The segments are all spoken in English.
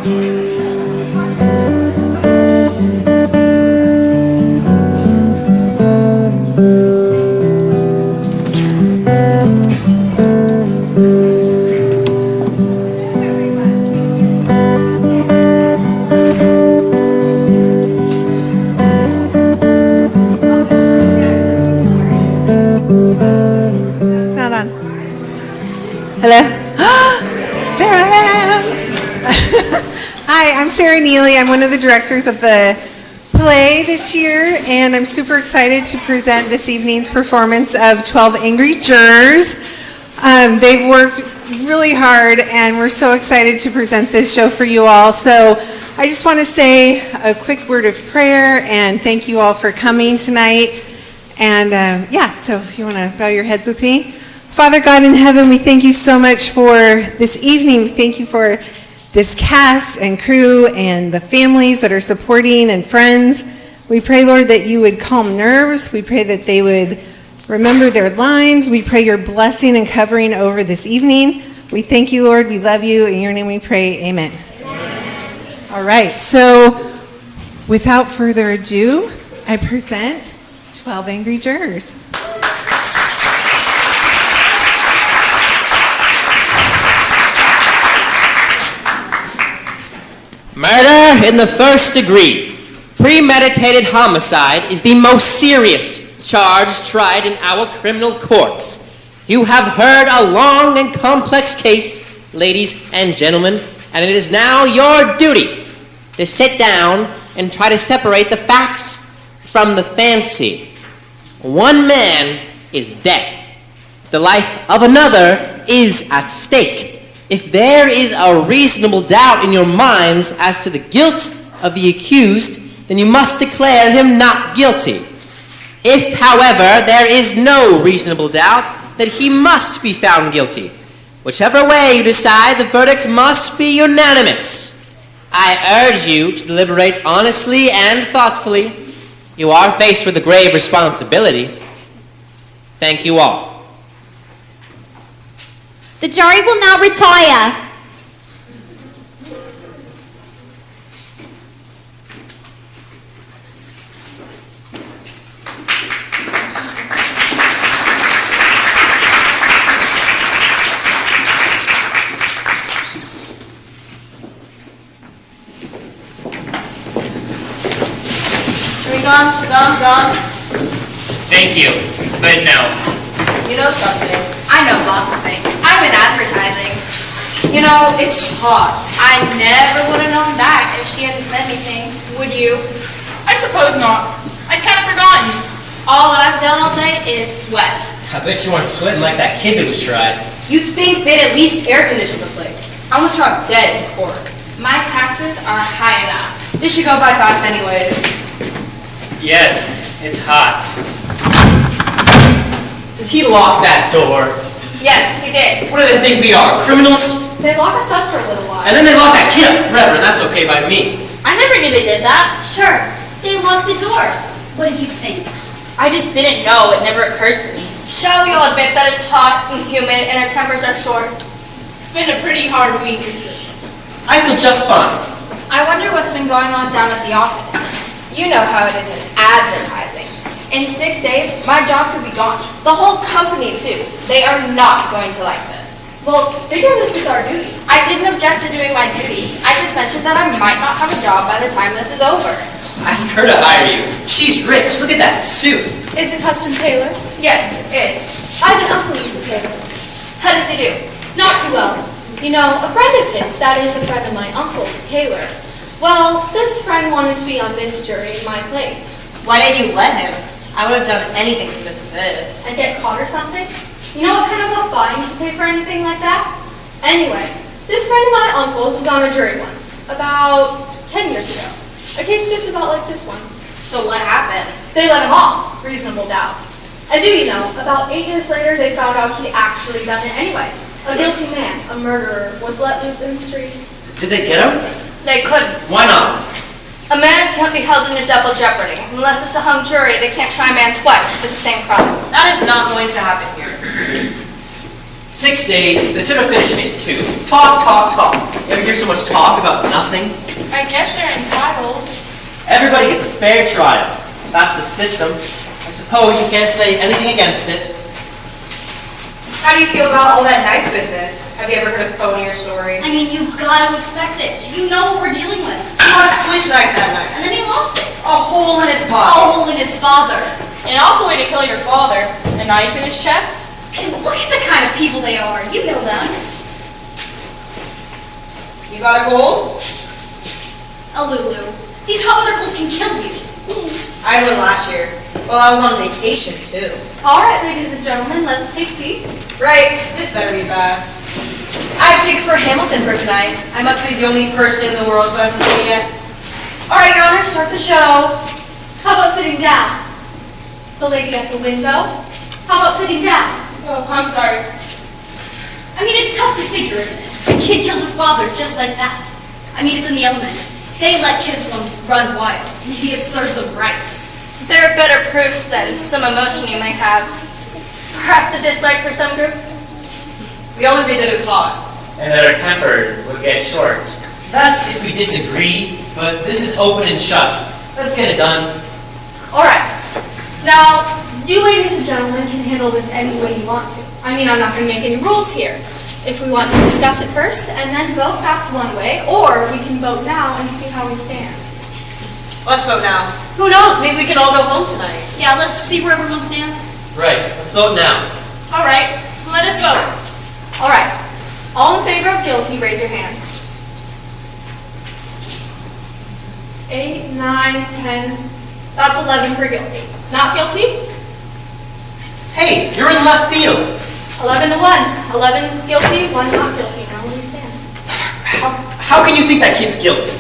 Neely. I'm one of the directors of the play this year, and I'm super excited to present this evening's performance of 12 Angry Jurors. They've worked really hard, and we're so excited to present this show for you all. So I just want to say a quick word of prayer, and thank you all for coming tonight. And so if you want to bow your heads with me. Father God in heaven, we thank you so much for this evening. We thank you for this cast and crew and the families that are supporting and friends. We pray, Lord, that you would calm nerves. We pray that they would remember their lines. We pray your blessing and covering over this evening. We thank you, Lord. We love you. In your name we pray, amen. All right, so without further ado, I present 12 Angry Jurors. Murder in the first degree, premeditated homicide, is the most serious charge tried in our criminal courts. You have heard a long and complex case, ladies and gentlemen, and it is now your duty to sit down and try to separate the facts from the fancy. One man is dead. The life of another is at stake. If there is a reasonable doubt in your minds as to the guilt of the accused, then you must declare him not guilty. If, however, there is no reasonable doubt, that he must be found guilty. Whichever way you decide, the verdict must be unanimous. I urge you to deliberate honestly and thoughtfully. You are faced with a grave responsibility. Thank you all. The jury will now retire. Gone. Thank you, but no. You know something? I know lots of things. I've been advertising. You know, it's hot. I never would have known that if she hadn't said anything. Would you? I suppose not. I'd kind of forgotten. All I've done all day is sweat. I bet you weren't sweating like that kid that was tried. You'd think they'd at least air condition the place. I almost dropped dead in court. My taxes are high enough. This should go by fast anyways. Yes, it's hot. Did he lock that door? Yes, he did. What do they think we are, criminals? They lock us up for a little while. And then they lock that kid up forever, and that's okay by me. I never knew they did that. Sure, they locked the door. What did you think? I just didn't know. It never occurred to me. Shall we all admit that it's hot and humid and our tempers are short? It's been a pretty hard week. I feel just fine. I wonder what's been going on down at the office. You know how it is in advertising. In 6 days, my job could be gone. The whole company, too. They are not going to like this. Well, figure this is our duty. I didn't object to doing my duty. I just mentioned that I might not have a job by the time this is over. Ask her to hire you. She's rich. Look at that suit. Is it custom tailored? Yes, it is. I have an uncle who's a tailor. How does he do? Not too well. You know, a friend of his, that is a friend of my uncle, the tailor. Well, this friend wanted to be on this jury in my place. Why did you let him? I would have done anything to miss this. And get caught or something? You know what kind of a fine to pay for anything like that? Anyway, this friend of my uncle's was on a jury once, about 10 years ago. A case just about like this one. So what happened? They let him off, reasonable doubt. And do you know, about 8 years later, they found out he actually done it anyway. A guilty man, a murderer, was let loose in the streets. Did they get him? They couldn't. Why not? A man can't be held in a double jeopardy. Unless it's a hung jury, they can't try a man twice for the same crime. That is not going to happen here. 6 days, they should have finished it in 2. Talk, talk, talk. You ever hear so much talk about nothing? I guess they're entitled. Everybody gets a fair trial. That's the system. I suppose you can't say anything against it. How do you feel about all that knife business? Have you ever heard a phonier story? I mean, you've got to expect it. You know what we're dealing with. He bought a switch knife that night. And then he lost it. A hole in his A body. hole in his father. An awful way to kill your father. A knife in his chest? And look at the kind of people they are. You know them. You got a goal? A Lulu. These hot weather colds can kill you. I went last year. Well, I was on vacation too. All right, ladies and gentlemen, let's take seats. Right, this better be fast. I have tickets for Hamilton for tonight. I must be the only person in the world who hasn't seen it. All right, Your Honor, start the show. How about sitting down? The lady at the window? How about sitting down? Oh, I'm sorry. I mean, it's tough to figure, isn't it? A kid kills his father just like that. I mean, it's in the elements. They let kids run wild. Maybe it serves them right. There are better proofs than some emotion you might have. Perhaps a dislike for some group. We all agreed that it was hot. And that our tempers would get short. That's if we disagree, but this is open and shut. Let's get it done. All right. Now, you ladies and gentlemen can handle this any way you want to. I mean, I'm not going to make any rules here. If we want to discuss it first and then vote, that's one way. Or we can vote now and see how we stand. Let's vote now. Who knows? Maybe we can all go home tonight. Yeah, let's see where everyone stands. Right, let's vote now. All right, let us vote. All right. All in favor of guilty, raise your hands. 8, 9, 10. That's 11 for guilty. Not guilty? Hey, you're in left field. 11 to 1. 11 guilty, 1 not guilty. Now where do we stand? How can you think that kid's guilty?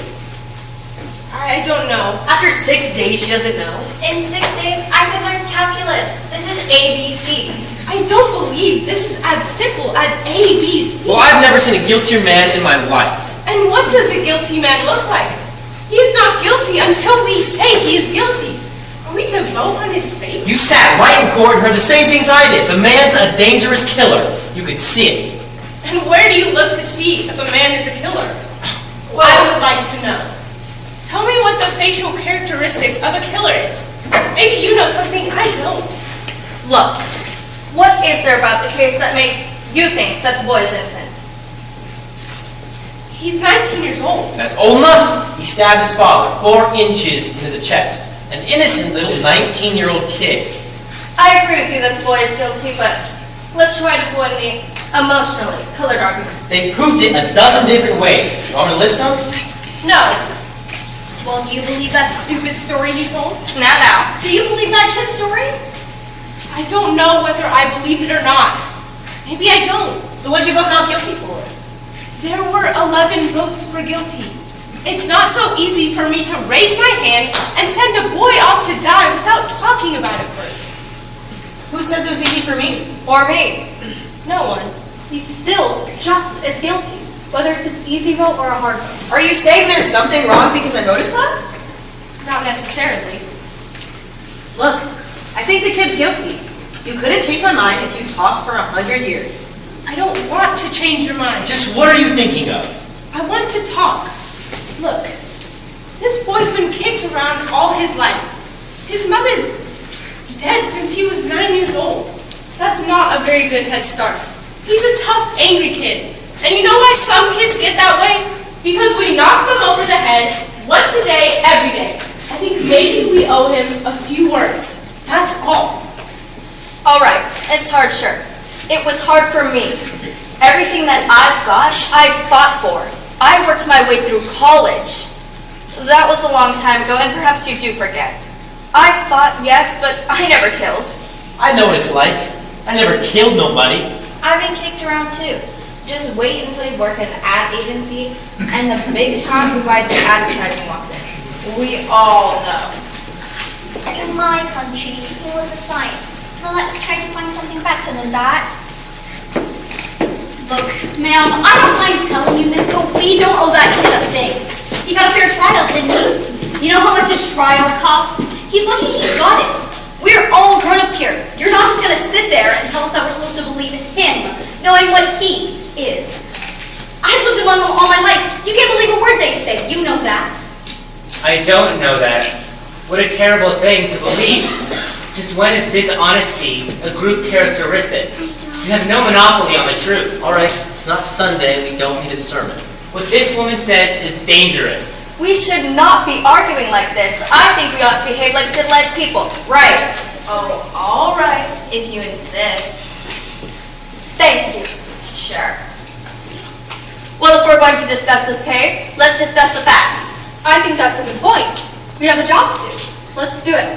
I don't know. After 6 days, she doesn't know. In 6 days, I could learn calculus. This is ABC. I don't believe this is as simple as ABC. Well, I've never seen a guiltier man in my life. And what does a guilty man look like? He's not guilty until we say he is guilty. Are we to vote on his face? You sat right in court and heard the same things I did. The man's a dangerous killer. You could see it. And where do you look to see if a man is a killer? Well, I would like to know. Tell me what the facial characteristics of a killer is. Maybe you know something I don't. Look, what is there about the case that makes you think that the boy is innocent? He's 19 years old. that's old enough. He stabbed his father 4 inches into the chest. An innocent little 19-year-old kid. I agree with you that the boy is guilty, but let's try to avoid any emotionally colored arguments. They proved it a dozen different ways. You want me to list them? No. Well, do you believe that stupid story you told? Now. Do you believe that kid's story? I don't know whether I believe it or not. Maybe I don't. So what'd you vote not guilty for? There were 11 votes for guilty. It's not so easy for me to raise my hand and send a boy off to die without talking about it first. Who says it was easy for me? Or me. No one. He's still just as guilty, whether it's an easy vote or a hard vote. Are you saying there's something wrong because I voted last? Not necessarily. Look, I think the kid's guilty. You couldn't change my mind if you talked for 100 years. I don't want to change your mind. Just what are you thinking of? I want to talk. Look, this boy's been kicked around all his life. His mother dead since he was 9 years old. That's not a very good head start. He's a tough, angry kid. And you know why some kids get that way? Because we knock them over the head once a day, every day. I think maybe we owe him a few words. That's all. All right, it's hard, sure. It was hard for me. Everything that I've got, I've fought for. I worked my way through college. That was a long time ago, and perhaps you do forget. I fought, yes, but I never killed. I know what it's like. I never killed nobody. I've been kicked around too. Just wait until you work at an ad agency and the big shot who buys the advertising walks in. We all know. In my country, it was a science. Well, let's try to find something better than that. Look, ma'am, I don't mind telling you this, but we don't owe that kid a thing. He got a fair trial, didn't he? You know how much a trial costs? He's lucky he got it. We're all grown-ups here. You're not just gonna sit there and tell us that we're supposed to believe him. knowing what he is. I've lived among them all my life. You can't believe a word they say. You know that. I don't know that. What a terrible thing to believe. Since when is dishonesty a group characteristic? You have no monopoly on the truth. All right, it's not Sunday. We don't need a sermon. What this woman says is dangerous. We should not be arguing like this. I think we ought to behave like civilized people. Right. Oh, all right, if you insist. Thank you. Sure. Well, if we're going to discuss this case, let's discuss the facts. I think that's a good point. We have a job to do. Let's do it.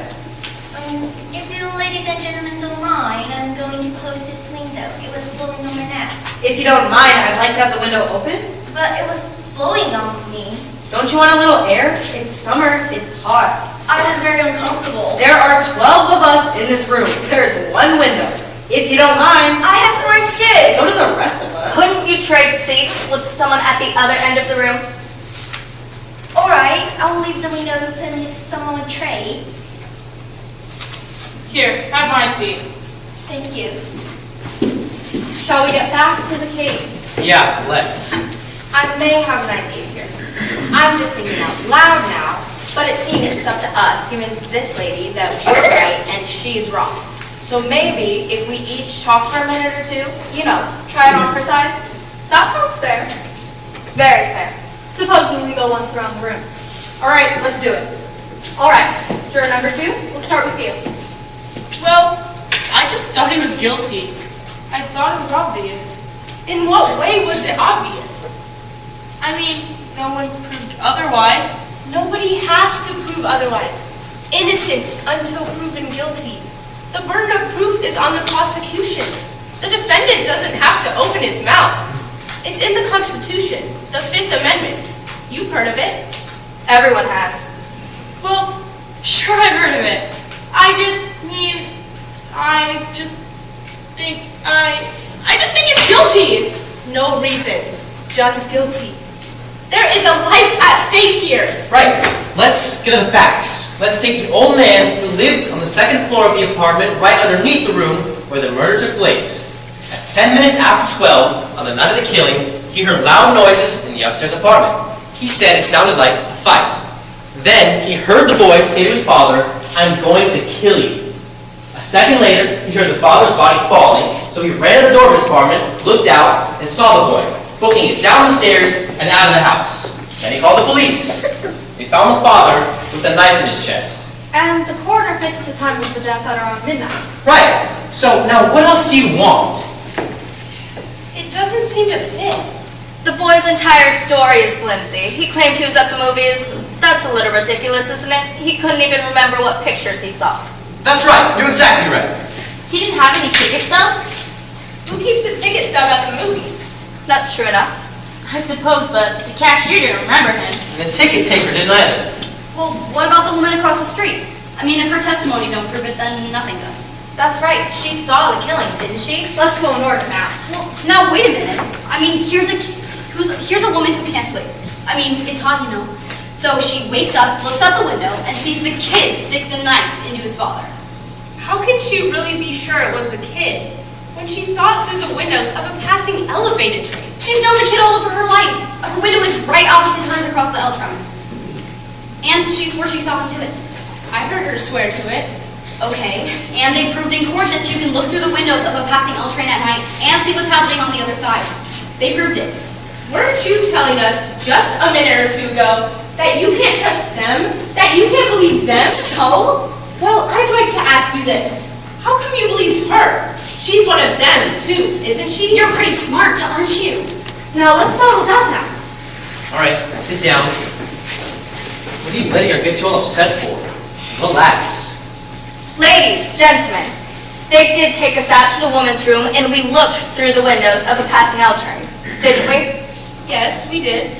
If you ladies and gentlemen don't mind, I'm going to close this window. It was blowing on my neck. If you don't mind, I'd like to have the window open. But it was blowing on me. Don't you want a little air? It's summer. It's hot. I was very uncomfortable. There are 12 of us in this room. There's one window. If you don't mind. I have somewhere to sit. So do the rest of us. Couldn't you trade seats with someone at the other end of the room? Alright, I will leave the window open just so someone would trade. Here, have my seat. Thank you. Shall we get back to the case? Yeah, let's. I may have an idea here. I'm just thinking out loud now, but it seems it's up to us to convince this lady that we're right and she's wrong. So maybe if we each talk for a minute or two, try it on for size. That sounds fair. Very fair. Supposing we go once around the room. All right, let's do it. All right, juror number 2, we'll start with you. Well, I just thought he was guilty. I thought it was obvious. In what way was it obvious? I mean, no one proved otherwise. Nobody has to prove otherwise. Innocent until proven guilty. The burden of proof is on the prosecution. The defendant doesn't have to open his mouth. It's in the Constitution, the 5th Amendment. You've heard of it. Everyone has. Well, sure I've heard of it. I just think he's guilty. No reasons, just guilty. There is a life at stake here. Right, let's get to the facts. Let's take the old man who lived on the 2nd floor of the apartment right underneath the room where the murder took place. At 10 minutes after 12, on the night of the killing, he heard loud noises in the upstairs apartment. He said it sounded like a fight. Then he heard the boy say to his father, "I'm going to kill you." A second later, he heard the father's body falling, so he ran to the door of his apartment, looked out, and saw the boy, booking it down the stairs and out of the house. Then he called the police. They found the father with a knife in his chest. And the coroner fixed the time of the death at around midnight. Right, so now what else do you want? It doesn't seem to fit. The boy's entire story is flimsy. He claimed he was at the movies. That's a little ridiculous, isn't it? He couldn't even remember what pictures he saw. That's right, you're exactly right. He didn't have any ticket stub? Who keeps a ticket stub at the movies? That's true enough. I suppose, but the cashier didn't remember him. And the ticket taker didn't either. Well, what about the woman across the street? I mean, if her testimony don't prove it, then nothing does. That's right. She saw the killing, didn't she? Let's go in order now. Well, now wait a minute. I mean, here's a woman who can't sleep. I mean, it's hot, So she wakes up, looks out the window, and sees the kid stick the knife into his father. How can she really be sure it was the kid when she saw it through the windows of a passing elevated train? She's known the kid all over her life. Her window is right opposite hers across the L trunks. And she swore she saw him do it. I heard her swear to it. Okay, and they proved in court that you can look through the windows of a passing L train at night and see what's happening on the other side. They proved it. Weren't you telling us just a minute or two ago that you can't trust them? That you can't believe them? So? Well, I'd like to ask you this. How come you believed her? She's one of them, too, isn't she? You're pretty smart, aren't you? Now let's settle that now. All right, sit down. What are you letting her get so all upset for? Relax. Ladies, gentlemen, they did take us out to the woman's room and we looked through the windows of a passing L train, didn't we? Yes, we did.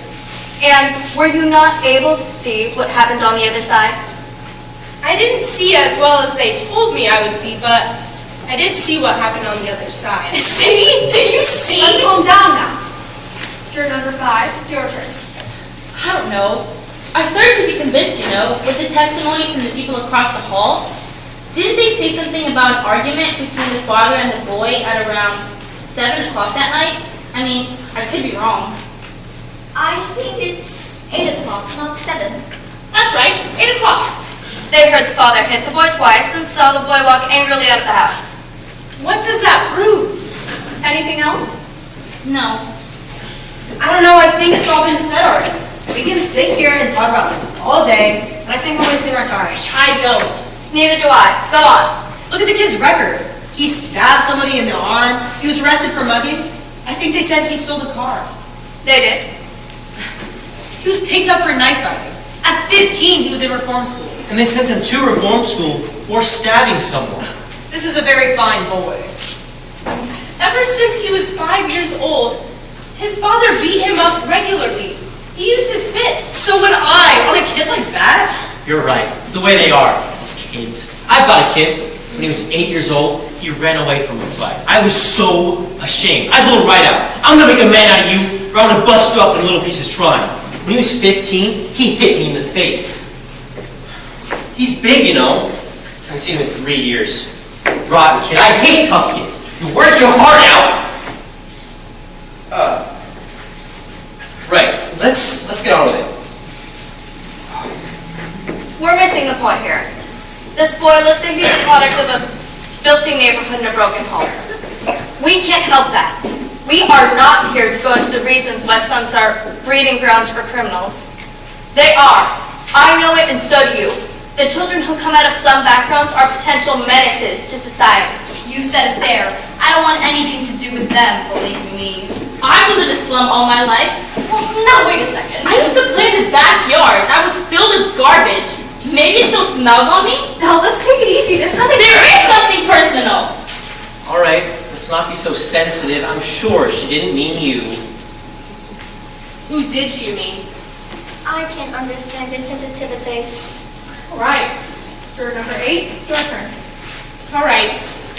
And were you not able to see what happened on the other side? I didn't see as well as they told me I would see, but I did see what happened on the other side. See? Did you see? Let's calm down now. Juror number 5, it's your turn. I don't know. I started to be convinced, with the testimony from the people across the hall. Didn't they say something about an argument between the father and the boy at around 7 o'clock that night? I mean, I could be wrong. I think it's 8 o'clock, not 7. That's right, 8 o'clock. They heard the father hit the boy twice, then saw the boy walk angrily out of the house. What does that prove? Anything else? No. I don't know, I think it's all been said already. We can sit here and talk about this all day, but I think we're wasting our time. I don't. Neither do I. Go on. Look at the kid's record. He stabbed somebody in the arm. He was arrested for mugging. I think they said he stole the car. They did. He was picked up for knife fighting. At 15, he was in reform school. And they sent him to reform school for stabbing someone. This is a very fine boy. Ever since he was 5 years old, his father beat him up regularly. He used his fists. So would I. On a kid like that? You're right. It's the way they are, those kids. I've got a kid. When he was 8 years old, he ran away from a fight. I was so ashamed. I told him right out, I'm gonna make a man out of you, or I'm gonna bust you up in little pieces trying. When he was 15, he hit me in the face. He's big, you know. I haven't seen him in 3 years. Rotten kid. I hate tough kids. You work your heart out. Right. Let's get on with it. We're missing the point here. This boy, let's say he's a product of a filthy neighborhood and a broken home. We can't help that. We are not here to go into the reasons why slums are breeding grounds for criminals. They are. I know it and so do you. The children who come out of slum backgrounds are potential menaces to society. You said it there. I don't want anything to do with them, believe me. I've lived in a slum all my life. Well, now wait a second. I used to play in the backyard that was filled with garbage. Maybe it still smells on me? Now, let's take it easy. There's nothing... There is something personal! All right, let's not be so sensitive. I'm sure she didn't mean you. Who did she mean? I can't understand your sensitivity. All right. Juror number 8, it's your turn. All right.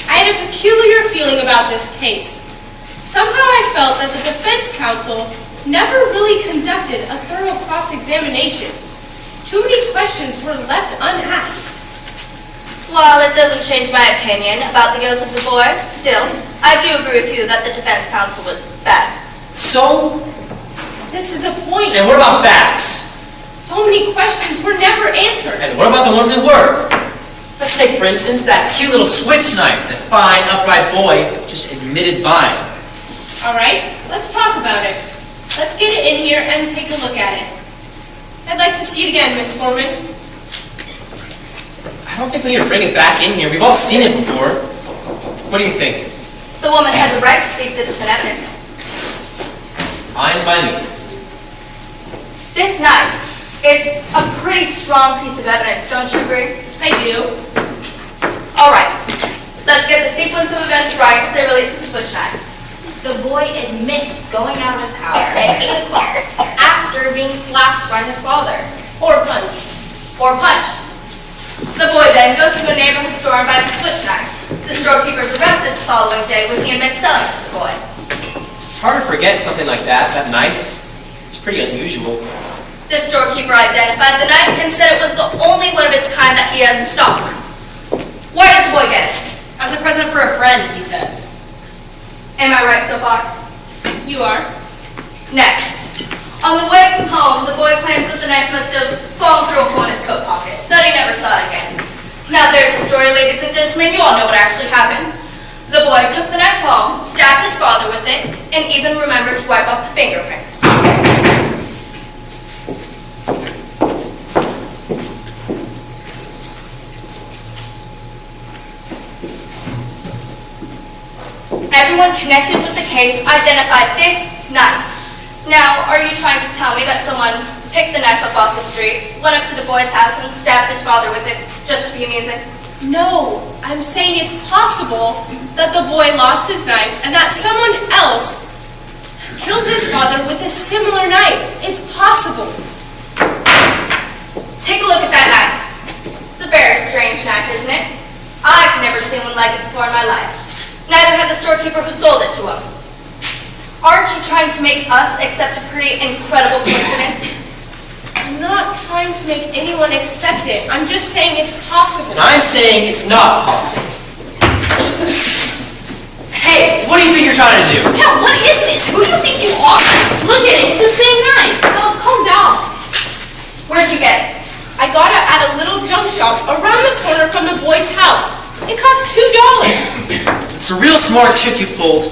I had a peculiar feeling about this case. Somehow I felt that the defense counsel never really conducted a thorough cross-examination. Too many questions were left unasked. While it doesn't change my opinion about the guilt of the boy, still, I do agree with you that the defense counsel was bad. So? This is a point. And what about facts? So many questions were never answered. And what about the ones that were? Let's take, for instance, that cute little switch knife that fine, upright boy just admitted buying. All right, let's talk about it. Let's get it in here and take a look at it. I'd like to see it again, Miss Foreman. I don't think we need to bring it back in here. We've all seen it before. What do you think? The woman has a right to see citizen evidence. Fine by me. This knife, it's a pretty strong piece of evidence, don't you agree? I do. All right, let's get the sequence of events right as they relate to the switch knife. The boy admits going out of his house at 8 o'clock after being slapped by his father. Or punched. Or punched. The boy then goes to a neighborhood store and buys a switch knife. The storekeeper is arrested the following day when he admits selling it to the boy. It's hard to forget something like that knife. It's pretty unusual. The storekeeper identified the knife and said it was the only one of its kind that he had in stock. Why did the boy get it? As a present for a friend, he says. Am I right so far? You are. Next. On the way from home, the boy claims that the knife must have fallen through a hole in his coat pocket, that he never saw it again. Now there's a story, ladies and gentlemen, you all know what actually happened. The boy took the knife home, stabbed his father with it, and even remembered to wipe off the fingerprints. Everyone connected with the case identified this knife. Now, are you trying to tell me that someone picked the knife up off the street, went up to the boy's house, and stabbed his father with it just to be amusing? No, I'm saying it's possible that the boy lost his knife and that someone else killed his father with a similar knife. It's possible. Take a look at that knife. It's a very strange knife, isn't it? I've never seen one like it before in my life. Neither had the storekeeper who sold it to him. Aren't you trying to make us accept a pretty incredible coincidence? I'm not trying to make anyone accept it. I'm just saying it's possible. And I'm saying it's not possible. Hey, what do you think you're trying to do? Yeah, what is this? Who do you think you are? Look at it, it's the same knife. Fellas, calm down. Where'd you get it? I got it at a little junk shop around the corner from the boy's house. It cost $2. It's a real smart trick you pulled.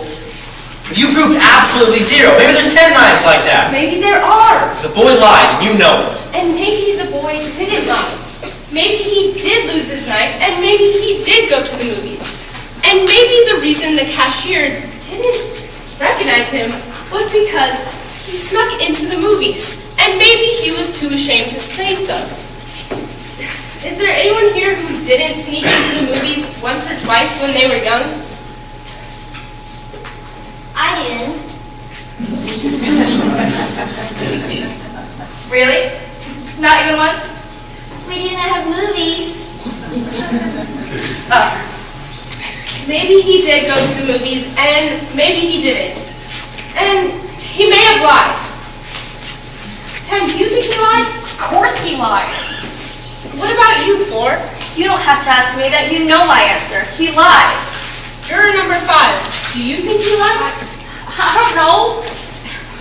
But you proved absolutely zero. Maybe there's 10 knives like that. Maybe there are. The boy lied, and you know it. And maybe the boy didn't lie. Maybe he did lose his knife, and maybe he did go to the movies. And maybe the reason the cashier didn't recognize him was because he snuck into the movies. And maybe he was too ashamed to say so. Is there anyone here who didn't sneak into the movies once or twice when they were young? I didn't. Really? Not even once? We didn't have movies. Maybe he did go to the movies, and maybe he didn't. And he may have lied. Ted, do you think he lied? Of course he lied. What about you, Four? You don't have to ask me that. You know my answer. He lied. Juror number 5, do you think he lied? I don't know.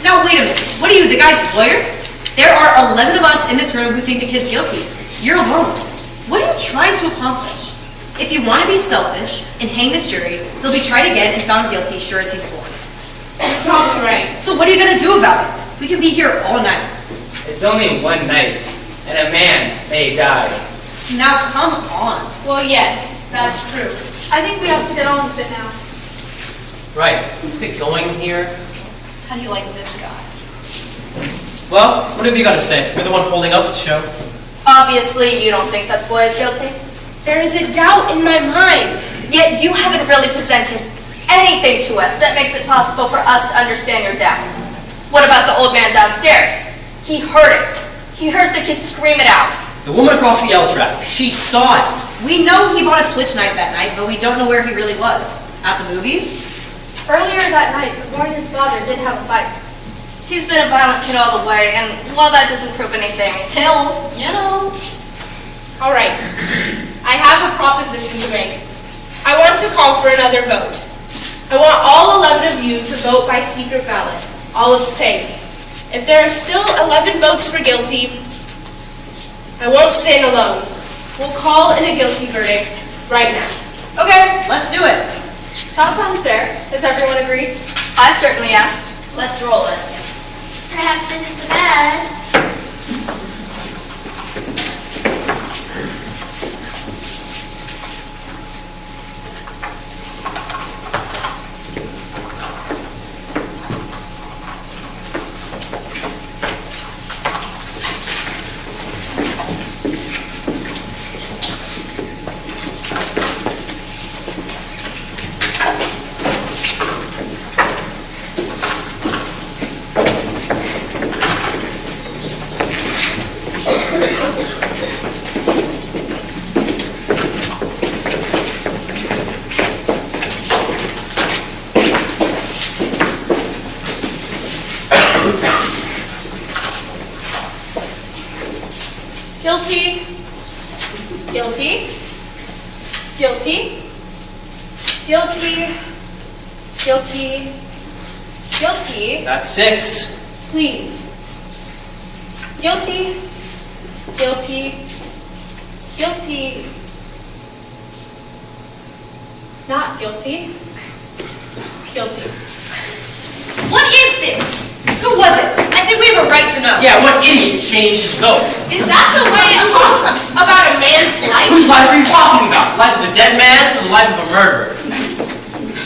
Now, wait a minute. What are you, the guy's lawyer? There are 11 of us in this room who think the kid's guilty. You're alone. What are you trying to accomplish? If you want to be selfish and hang this jury, he'll be tried again and found guilty sure as he's born. You're probably right. So what are you going to do about it? We can be here all night. It's only one night, and a man may die. Now, come on. Well, yes, that's true. I think we have to get on with it now. Right, let's get going here. How do you like this guy? Well, what have you got to say? You're the one holding up the show. Obviously, you don't think that boy is guilty. There is a doubt in my mind. Yet you haven't really presented anything to us that makes it possible for us to understand your doubt. What about the old man downstairs? He heard it. He heard the kid scream it out. The woman across the L track, she saw it. We know he bought a switch knife that night, but we don't know where he really was. At the movies? Earlier that night, Bruijn and his father did have a fight. He's been a violent kid all the way, and while that doesn't prove anything... Still, you know. All right. I have a proposition to make. I want to call for another vote. I want all 11 of you to vote by secret ballot. I'll abstain. If there are still 11 votes for guilty, I won't stand alone. We'll call in a guilty verdict right now. Okay, let's do it. That sounds fair. Does everyone agree? I certainly am. Let's roll it. Perhaps this is the best. Guilty. Guilty. Guilty. Guilty. Guilty. Guilty. That's 6. Please. Guilty. Guilty. Guilty. Not guilty. Guilty. What is this? Who was it? I think we have a right to know. Yeah, what idiot changed his vote? Is that the way to talk about a man's life? Whose life are you talking about? The life of a dead man or the life of a murderer?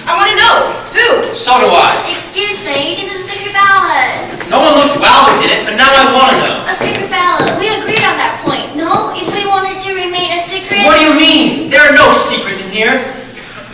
I want to know. Who? So do I. Excuse me, this is a secret ballot. No one looked while we did it, but now I want to know. A secret ballot. We agreed on that point. No, if we wanted to remain a secret. What do you mean? There are no secrets in here.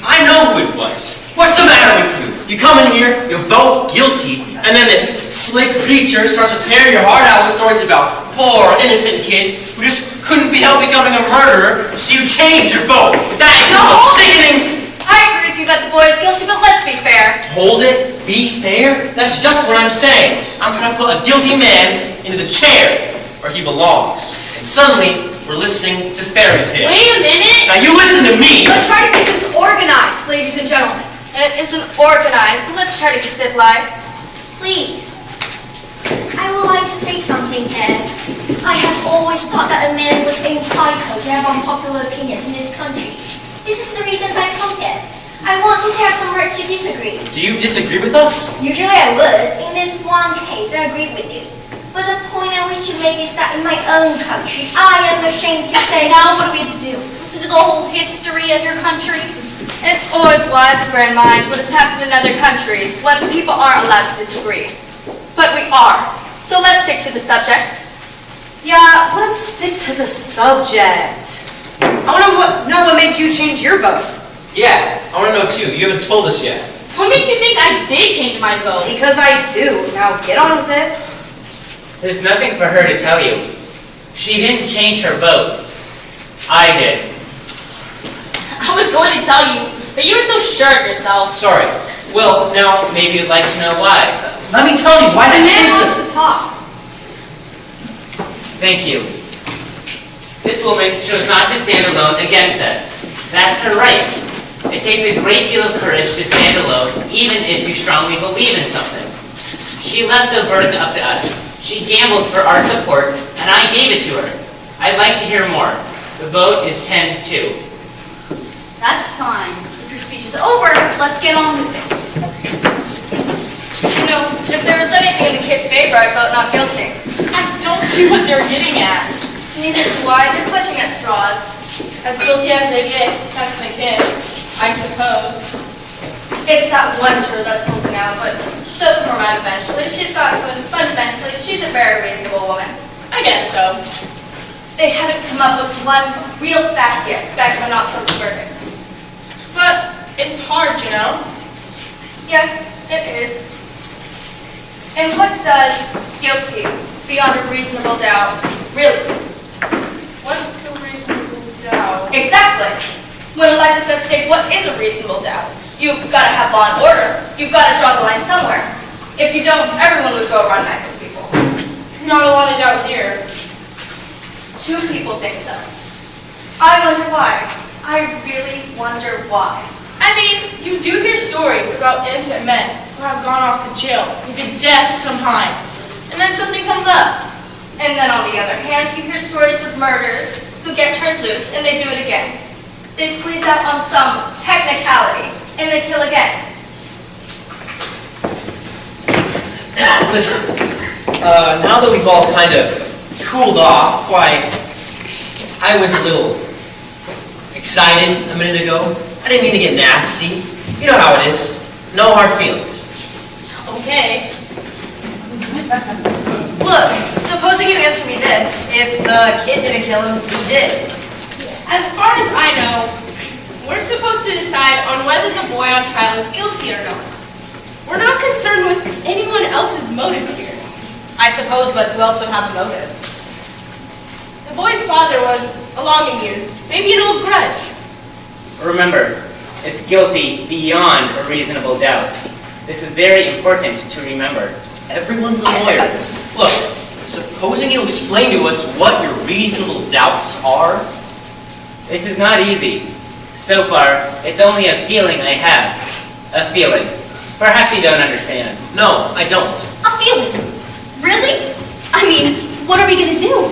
I know who it was. What's the matter with you? You come in here, you vote guilty, and then this slick preacher starts to tear your heart out with stories about poor, innocent kid who just couldn't be helped becoming a murderer, so you change your vote. That is the most sickening. I agree with you that the boy is guilty, but let's be fair. Hold it, be fair? That's just what I'm saying. I'm trying to put a guilty man into the chair where he belongs. And suddenly, we're listening to fairy tales. Wait a minute. Now you listen to me. Let's try to keep this organized, ladies and gentlemen. It isn't organized, but let's try to be civilized. Please. I would like to say something here. I have always thought that a man was entitled to have unpopular opinions in this country. This is the reason I come here. I want to have some right to disagree. Do you disagree with us? Usually I would. In this one case, I agree with you. But the point I wish to make is that in my own country, I am ashamed to say... Now what do we have to do? Listen to the whole history of your country? It's always wise to bear in mind what has happened in other countries when people aren't allowed to disagree. But we are. So let's stick to the subject. Yeah, let's stick to the subject. I want to know what made you change your vote. Yeah, I want to know too. You haven't told us yet. What makes you think I did change my vote? Because I do. Now get on with it. There's nothing for her to tell you. She didn't change her vote. I did. I was going to tell you, but you were so sure of yourself. Sorry. Well, now, Maybe you'd like to know why. let me tell you why The that man kid's... wants to talk. Thank you. This woman chose not to stand alone against us. That's her right. It takes a great deal of courage to stand alone, even if you strongly believe in something. She left the verdict up to us. She gambled for our support, and I gave it to her. I'd like to hear more. The vote is 10-2. That's fine. If your speech is over, let's get on with it. You know, if there was anything in the kid's favor, I'd vote not guilty. I don't see what they're getting at. Neither do I. They're clutching at straws. As guilty as they get, that's the kid, I suppose. It's that one juror that's holding out, but she'll come around eventually. Fundamentally, she's a very reasonable woman. I guess so. They haven't come up with one real fact yet to back up a not guilty verdict. But it's hard, you know? Yes, it is. And what does guilty beyond a reasonable doubt really mean? What's a reasonable doubt? Exactly. When a life is at stake, what is a reasonable doubt? You've got to have law and order. You've got to draw the line somewhere. If you don't, everyone would go around knifing people. Not a lot of doubt here. 2 people think so. I wonder why. I really wonder why. I mean, you do hear stories about innocent men who have gone off to jail, even death sometimes, and then something comes up. And then on the other hand, you hear stories of murderers who get turned loose and they do it again. They squeeze out on some technicality and they kill again. Listen, now that we've all kind of cooled off, why, I was a little excited a minute ago. I didn't mean to get nasty. You know how it is. No hard feelings. Okay. Look, supposing you answer me this. If the kid didn't kill him, who did? As far as I know, we're supposed to decide on whether the boy on trial is guilty or not. We're not concerned with anyone else's motives here. I suppose, but who else would have the motive? The boy's father was along in years, maybe an old grudge. Remember, it's guilty beyond a reasonable doubt. This is very important to remember. Everyone's a lawyer. Look, supposing you explain to us what your reasonable doubts are. This is not easy. So far, it's only a feeling I have. A feeling. Perhaps you don't understand. No, I don't. A feeling? Really? I mean, what are we gonna do?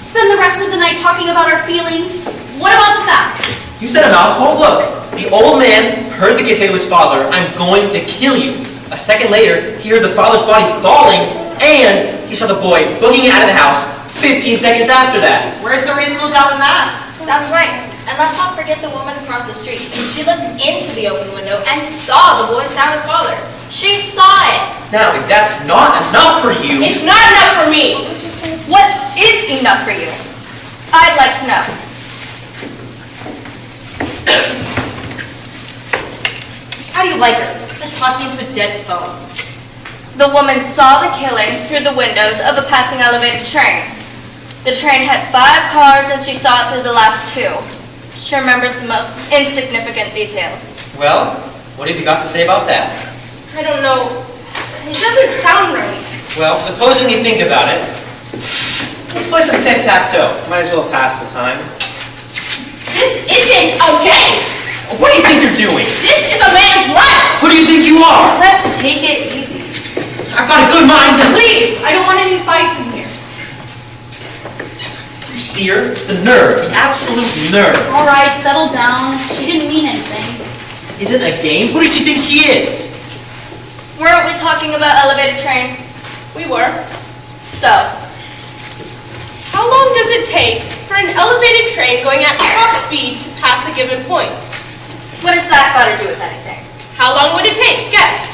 Spend the rest of the night talking about our feelings? What about the facts? You said a mouthful? Look, the old man heard the kid say to his father, "I'm going to kill you." A second later, he heard the father's body falling, and he saw the boy boogieing out of the house 15 seconds after that. Where's the reasonable doubt in that? That's right. And let's not forget the woman across the street. She looked into the open window and saw the boy stab his father. She saw it. Now, if that's not enough for you... It's not enough for me. What is enough for you? I'd like to know. How do you like her? It's like talking into a dead phone. The woman saw the killing through the windows of a passing elevated train. The train had 5 cars and she saw it through the last 2. She remembers the most insignificant details. Well, what have you got to say about that? I don't know. It doesn't sound right. Well, supposing you think about it, let's play some tic-tac-toe. Might as well pass the time. This isn't okay. What do you think you're doing? This is a man's life! Who do you think you are? Let's take it easy. I've got a good mind to Please, I don't want any fights in here. You see her? The nerve, the absolute nerve. All right, settle down. She didn't mean anything. This isn't a game. Who does she think she is? Weren't we talking about elevated trains? We were. So, How long does it take for an elevated train going at top speed to pass a given point? what has that got to do with anything? How long would it take? Guess.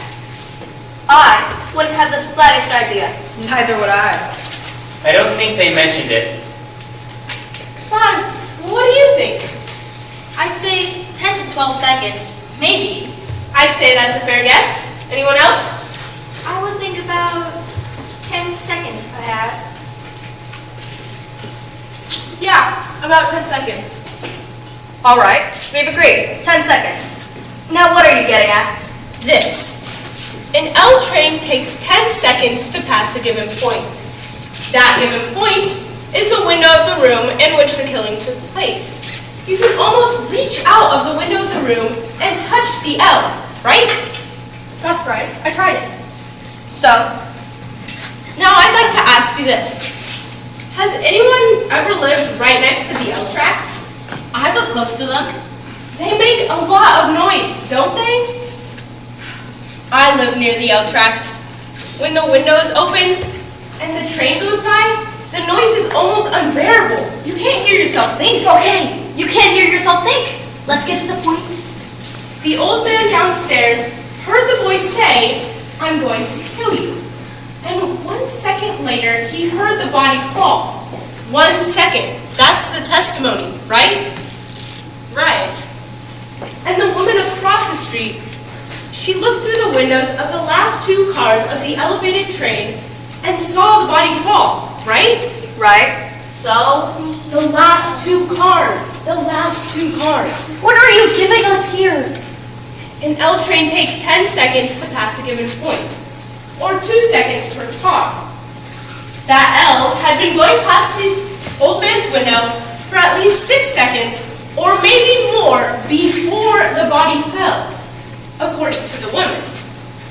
I wouldn't have the slightest idea. Neither would I. I don't think they mentioned it. Fine. What do you think? I'd say 10 to 12 seconds, maybe. I'd say that's a fair guess. Anyone else? I would think about 10 seconds, perhaps. Yeah, about 10 seconds. All right, we've agreed. 10 seconds. Now what are you getting at? This. An L train takes 10 seconds to pass a given point. That given point is the window of the room in which the killing took place. You can almost reach out of the window of the room and touch the L, right? That's right. I tried it. So, Now I'd like to ask you this. Has anyone ever lived right next to the L tracks? I live close to them. They make a lot of noise, don't they? I live near the L tracks. When the window is open and the train goes by, the noise is almost unbearable. You can't hear yourself think. Okay, you can't hear yourself think. Let's get to the point. The old man downstairs heard the voice say, "I'm going to kill you." And 1 second later, he heard the body fall. 1 second. That's the testimony, right? Right. And the woman across the street, she looked through the windows of the last 2 cars of the elevated train and saw the body fall, right? right? So, the last 2 cars. The last 2 cars. What are you giving us here? An L train takes 10 seconds to pass a given point, or 2 seconds per car. That L had been going past the old man's window for at least 6 seconds, or maybe more, before the body fell, according to the woman.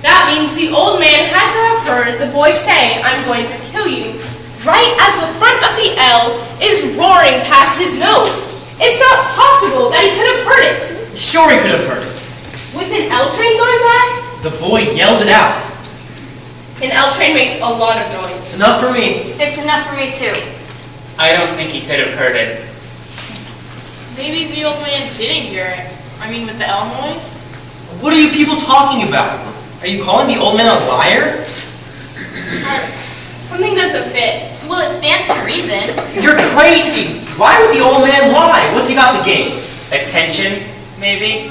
That means the old man had to have heard the boy say, "I'm going to kill you," right as the front of the L is roaring past his nose. It's not possible that he could have heard it. Sure he could have heard it. With an L train going by, The boy yelled it out. an L train makes a lot of noise. It's enough for me. It's enough for me too. I don't think he could have heard it. Maybe the old man didn't hear it. I mean, with the L noise? What are you people talking about? Are you calling the old man a liar? Something doesn't fit. Well, it stands to reason. You're crazy. Why would the old man lie? What's he got to gain? Attention, maybe?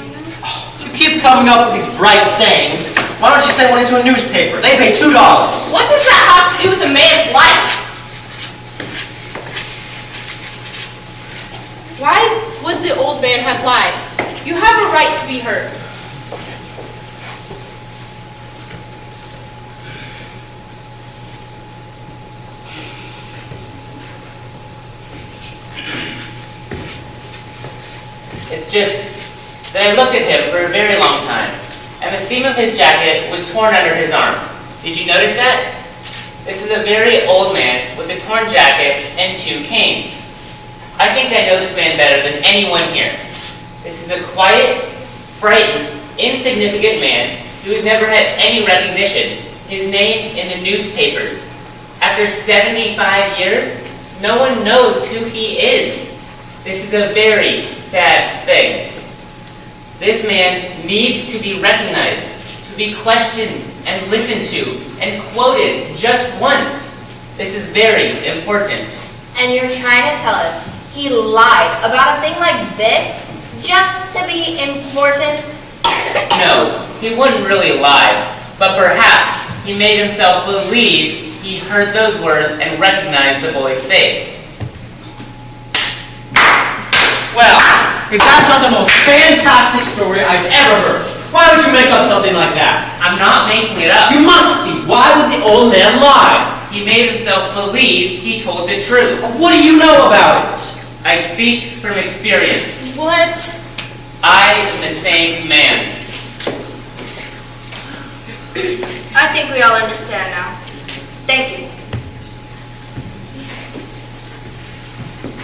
You keep coming up with these bright sayings. Why don't you send one into a newspaper? They pay $2. What does that have to do with a man's life? Why would the old man have lied? You have a right to be heard. It's just that I looked at him for a very long time, and the seam of his jacket was torn under his arm. Did you notice that? This is a very old man with a torn jacket and 2 canes. I think I know this man better than anyone here. This is a quiet, frightened, insignificant man who has never had any recognition. His name in the newspapers. After 75 years, no one knows who he is. This is a very sad thing. This man needs to be recognized, to be questioned and listened to, and quoted just once. This is very important. And you're trying to tell us he lied about a thing like this just to be important? No, he wouldn't really lie, but perhaps he made himself believe he heard those words and recognized the boy's face. Well, if that's not the most fantastic story I've ever heard, why would you make up something like that? I'm not making it up. You must be. Why would the old man lie? He made himself believe he told the truth. What do you know about it? I speak from experience. What? I am the same man. I think we all understand now. Thank you.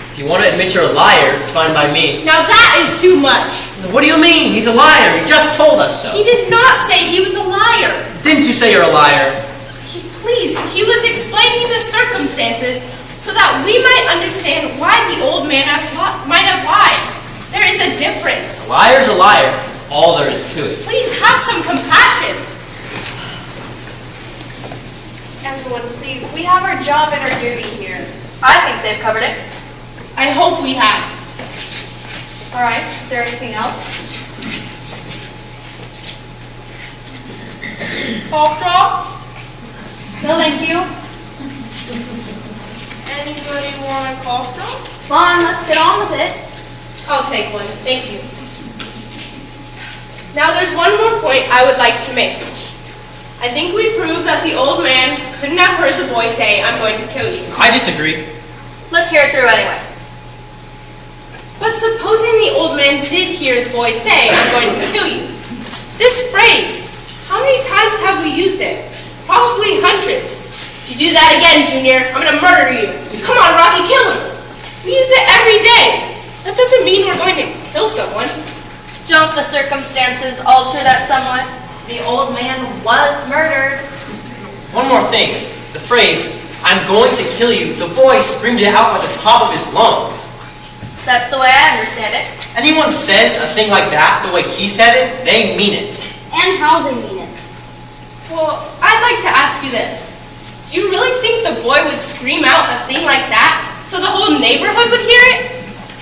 If you want to admit you're a liar, it's fine by me. Now that is too much. What do you mean? He's a liar. He just told us so. He did not say he was a liar. Didn't you say you're a liar? Please, he was explaining the circumstances so that we might understand why the old man might have lied. There is a difference. Liar's a liar. That's all there is to it. Please have some compassion. Everyone, please, we have our job and our duty here. I think they've covered it. I hope we have. All right, is there anything else? Cough drop? No, thank you. Anybody want a cough drop? Come on, let's get on with it. I'll take one, thank you. Now there's one more point I would like to make. I think we proved that the old man couldn't have heard the boy say, "I'm going to kill you." I disagree. Let's hear it through anyway. But supposing the old man did hear the boy say, "I'm going to kill you." This phrase, how many times have we used it? Probably hundreds. If you do that again, Junior, I'm going to murder you. Come on, Rocky, kill him. We use it every day. That doesn't mean we're going to kill someone. Don't the circumstances alter that somewhat? The old man was murdered. One more thing. The phrase, "I'm going to kill you," the boy screamed it out at the top of his lungs. That's the way I understand it. Anyone says a thing like that the way he said it, they mean it. And how they mean it. Well, I'd like to ask you this. Do you really think the boy would scream out a thing like that so the whole neighborhood would hear it?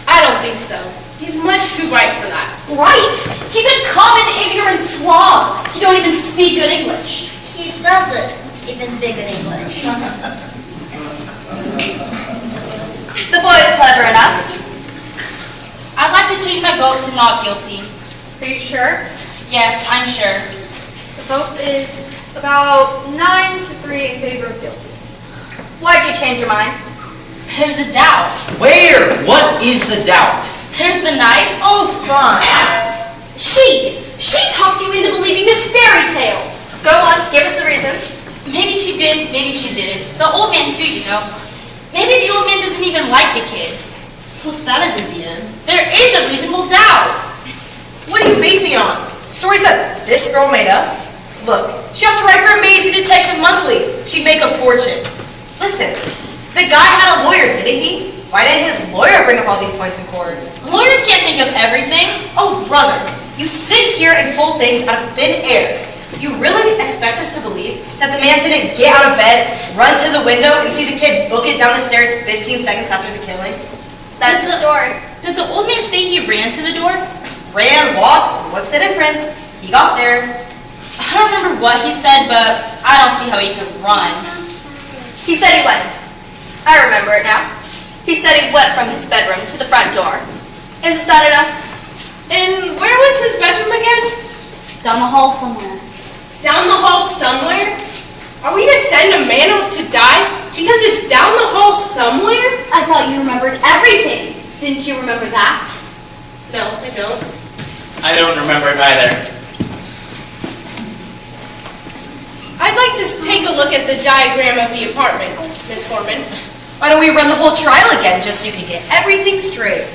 I don't think so. He's much too bright for that. Right! He's a common ignorant slob. He don't even speak good English. He doesn't even speak good English. The boy is clever enough. I'd like to change my vote to not guilty. Are you sure? Yes, I'm sure. The vote is about 9-3 in favor of guilty. Why'd you change your mind? There's a doubt. Where? What is the doubt? There's the knife. Oh, fine. She talked you into believing this fairy tale. Go on, give us the reasons. Maybe she did, maybe she didn't. The old man too, you know. Maybe the old man doesn't even like the kid. Well, if that isn't the end. There is a reasonable doubt. What are you basing it on? Stories that this girl made up? Look, she ought to write for Amazing Detective Monthly. She'd make a fortune. Listen, the guy had a lawyer, didn't he? Why didn't his lawyer bring up all these points in court? Lawyers can't think of everything. Oh, brother, you sit here and pull things out of thin air. You really expect us to believe that the man didn't get out of bed, run to the window, and see the kid book it down the stairs 15 seconds after the killing? That's the story. Did the old man say he ran to the door? Ran, walked, what's the difference? He got there. I don't remember what he said, but I don't see how he could run. He said he went. I remember it now. He said he went from his bedroom to the front door. Isn't that enough? And where was his bedroom again? Down the hall somewhere. Down the hall somewhere? Are we to send a man off to die because it's down the hall somewhere? I thought you remembered everything. Didn't you remember that? No, I don't. I don't remember it either. I'd like to take a look at the diagram of the apartment, Miss Foreman. Why don't we run the whole trial again just so you can get everything straight?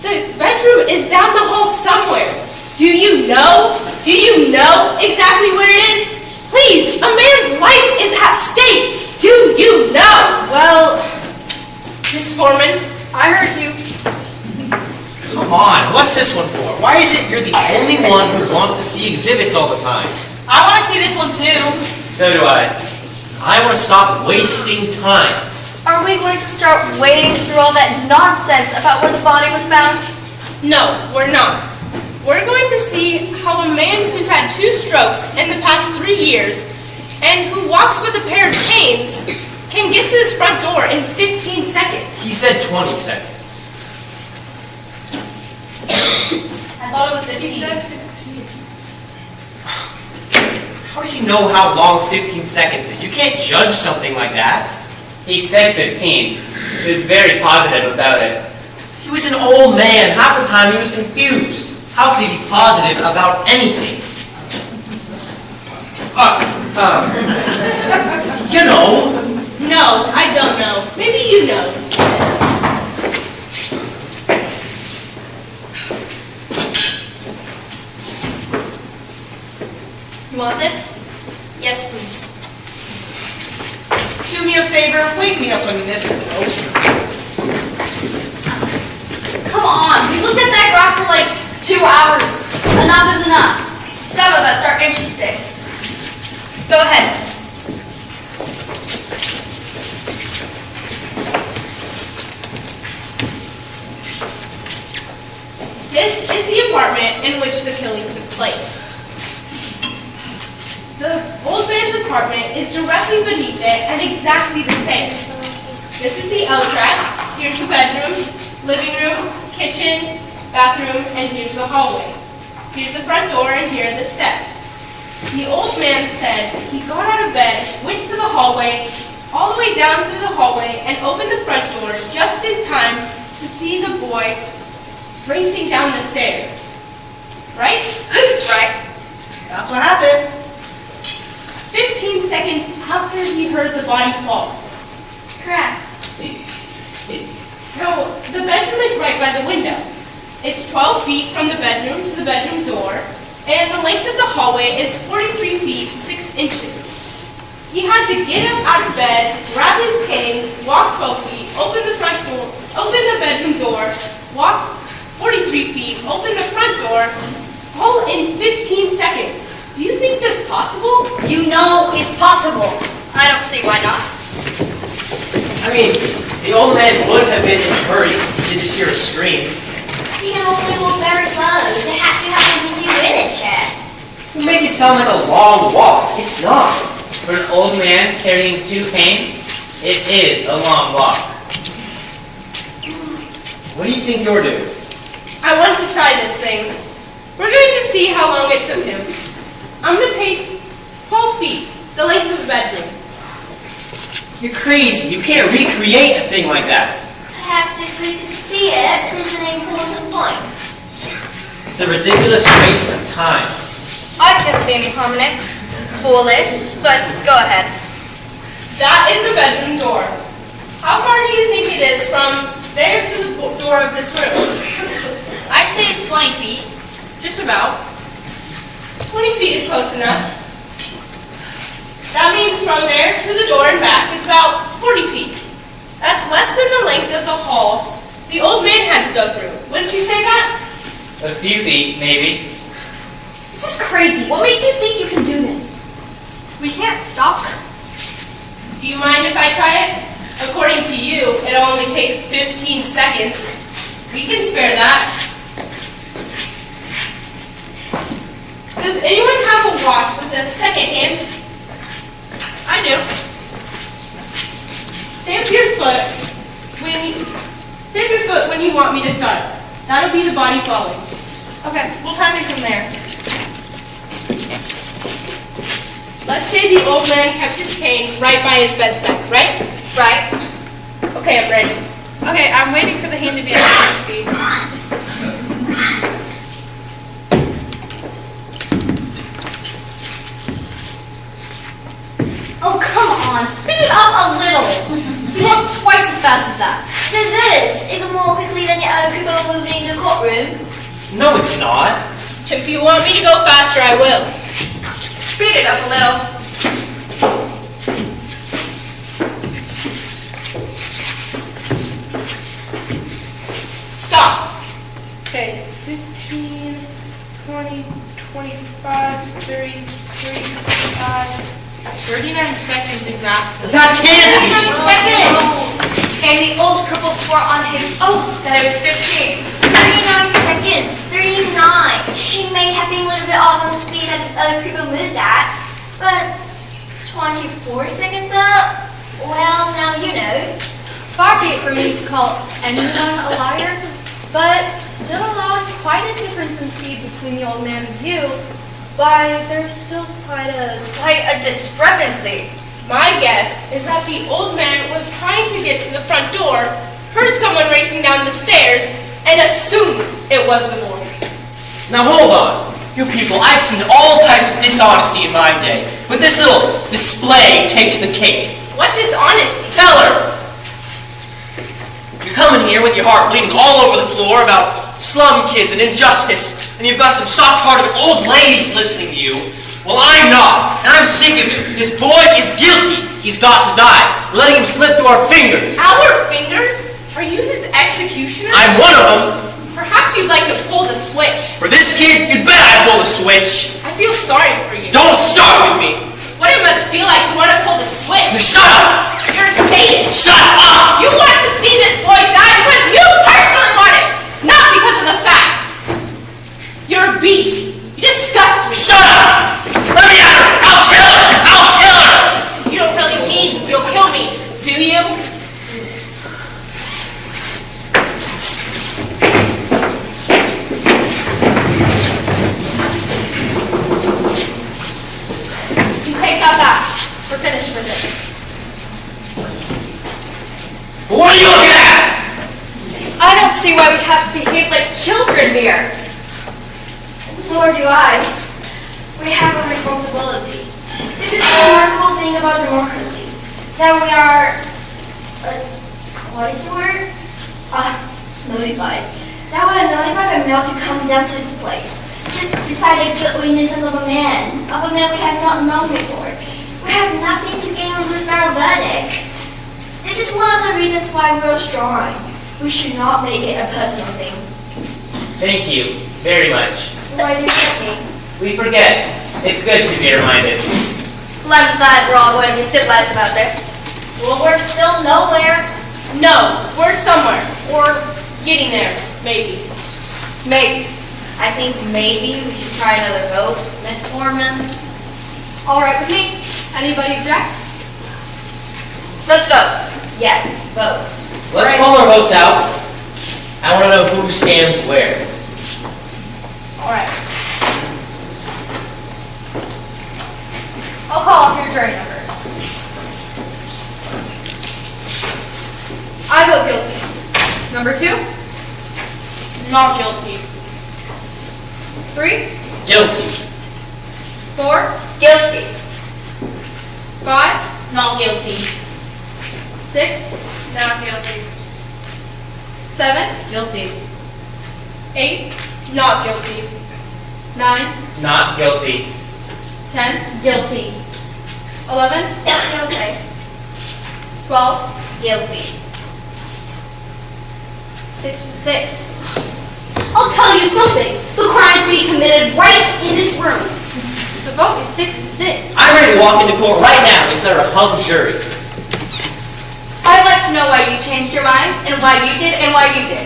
The bedroom is down the hall somewhere. Do you know? Do you know exactly where it is? Please, a man's life is at stake. Do you know? Well, Miss Foreman, I heard you. Come on, what's this one for? Why is it you're the only one who wants to see exhibits all the time? I want to see this one too. So do I. I want to stop wasting time. Are we going to start wading through all that nonsense about where the body was found? no, we're not. We're going to see how a man who's had 2 strokes in the past 3 years and who walks with a pair of chains can get to his front door in 15 seconds. He said 20 seconds. I thought it was 15. How does he know how long 15 seconds is? You can't judge something like that. He said 15. He was very positive about it. He was an old man. Half the time he was confused. How could he be positive about anything? You know. No, I don't know. Maybe you know. You want this? Yes, please. Do me a favor, wake me up when this is over. Come on, we looked at that graph for like 2 hours. Enough is enough. Some of us are interested. Go ahead. This is the apartment in which the killing took place. The old man's apartment is directly beneath it and exactly the same. This is the L track. Here's the bedroom, living room, kitchen, bathroom, and here's the hallway. Here's the front door, and here are the steps. The old man said he got out of bed, went to the hallway, all the way down through the hallway, and opened the front door just in time to see the boy racing down the stairs. Right? Right. That's what happened. 15 seconds after he heard the body fall. Correct. Now, the bedroom is right by the window. It's 12 feet from the bedroom to the bedroom door, and the length of the hallway is 43 feet 6 inches. He had to get up out of bed, grab his canes, walk 12 feet, open the front door, open the bedroom door, walk 43 feet, open the front door, all in 15 seconds. Do you think this possible? You know it's possible. I don't see why not. I mean, the old man would have been in a hurry. Did you hear a scream? He can only walk very slow. They have to have him into in his chair. You make it sound like a long walk. It's not. For an old man carrying 2 canes, it is a long walk. What do you think you're doing? I want to try this thing. We're going to see how long it took him. I'm going to pace 12 feet, the length of the bedroom. You're crazy. You can't recreate a thing like that. Perhaps if we could see it, it is an important point. It's a ridiculous waste of time. I can't see any harm in it. Foolish, but go ahead. That is the bedroom door. How far do you think it is from there to the door of this room? I'd say 20 feet. Just about. 20 feet is close enough. That means from there to the door and back is about 40 feet. That's less than the length of the hall the old man had to go through. Wouldn't you say that? A few feet, maybe. This is crazy. What makes you think you can do this? We can't stop her. Do you mind if I try it? According to you, it'll only take 15 seconds. We can spare that. Does anyone have a watch with a second hand? I do. Stamp your foot when you want me to start. That'll be the body falling. Okay, we'll time it from there. Let's say the old man kept his cane right by his bedside, right? Right. Okay, I'm ready. Okay, I'm waiting for the hand to be at full speed. Oh, come on. Speed it up a little. You walk twice as fast as that. This is even more quickly than your own people moving in the courtroom. No, it's not. If you want me to go faster, I will. Speed it up a little. Stop. Okay, 15, 20, 25, 30, 35, 39 seconds exactly. That can't be. 39 seconds! And the old cripple swore on his oath that it was 15. 39 seconds! 39! She may have been a little bit off on the speed as other people moved that, but 24 seconds up? Well, now you know. Far be it for me to call anyone a liar, but still allowed quite a difference in speed between the old man and you. Why, there's still quite a... Like a discrepancy. My guess is that the old man was trying to get to the front door, heard someone racing down the stairs, and assumed it was the boy. Now hold on. You people, I've seen all types of dishonesty in my day, but this little display takes the cake. What dishonesty? Tell her! You're coming here with your heart bleeding all over the floor about slum kids and injustice, and you've got some soft-hearted old ladies listening to you. Well, I'm not, and I'm sick of it. This boy is guilty. He's got to die. We're letting him slip through our fingers. Our fingers? Are you his executioner? I'm one of them. Perhaps you'd like to pull the switch. For this kid, you'd bet I'd pull the switch. I feel sorry for you. Don't start with me. What it must feel like to want to pull the switch. Shut up! You're a sadist. Shut up! You want to see this boy die because you personally want it, not because of the facts. You're a beast. You disgust me. Shut up! Let me at her! I'll kill her! I'll kill her! You don't really mean you'll kill me, do you? Take that back. We're finished with it. What are you looking at? I don't see why we have to behave like children here. Nor do I. We have a responsibility. This is the remarkable thing about democracy. That we are, what is the word? Notified. That we are notified by mail to come down to this place. To decide the good witnesses of a man we have not known before. We have nothing to gain or lose by our verdict. This is one of the reasons why we're strong. We should not make it a personal thing. Thank you very much. Why do you think? We forget. It's good to be reminded. Well, I'm glad we're all going to be civilized about this. Well, we're still nowhere. No, we're somewhere. Or getting there, maybe. Maybe. I think maybe we should try another vote, Miss Foreman. All right with me. Anybody object? Let's vote. Yes, vote. Let's call our votes out. I want to know who stands where. All right. I'll call off your jury numbers. I vote guilty. Number 2? Not guilty. 3? Guilty. 4? Guilty. 5? Not guilty. 6? Not guilty. 7? Guilty. 8? Not guilty. 9? Not guilty. 10? Guilty. 11? Guilty. 12? Guilty. 6. I'll tell you something. The crime's being committed right in this room. The vote is 6-6. I'm ready to walk into court right now and declare a hung jury. I'd like to know why you changed your minds and why you did and why you did.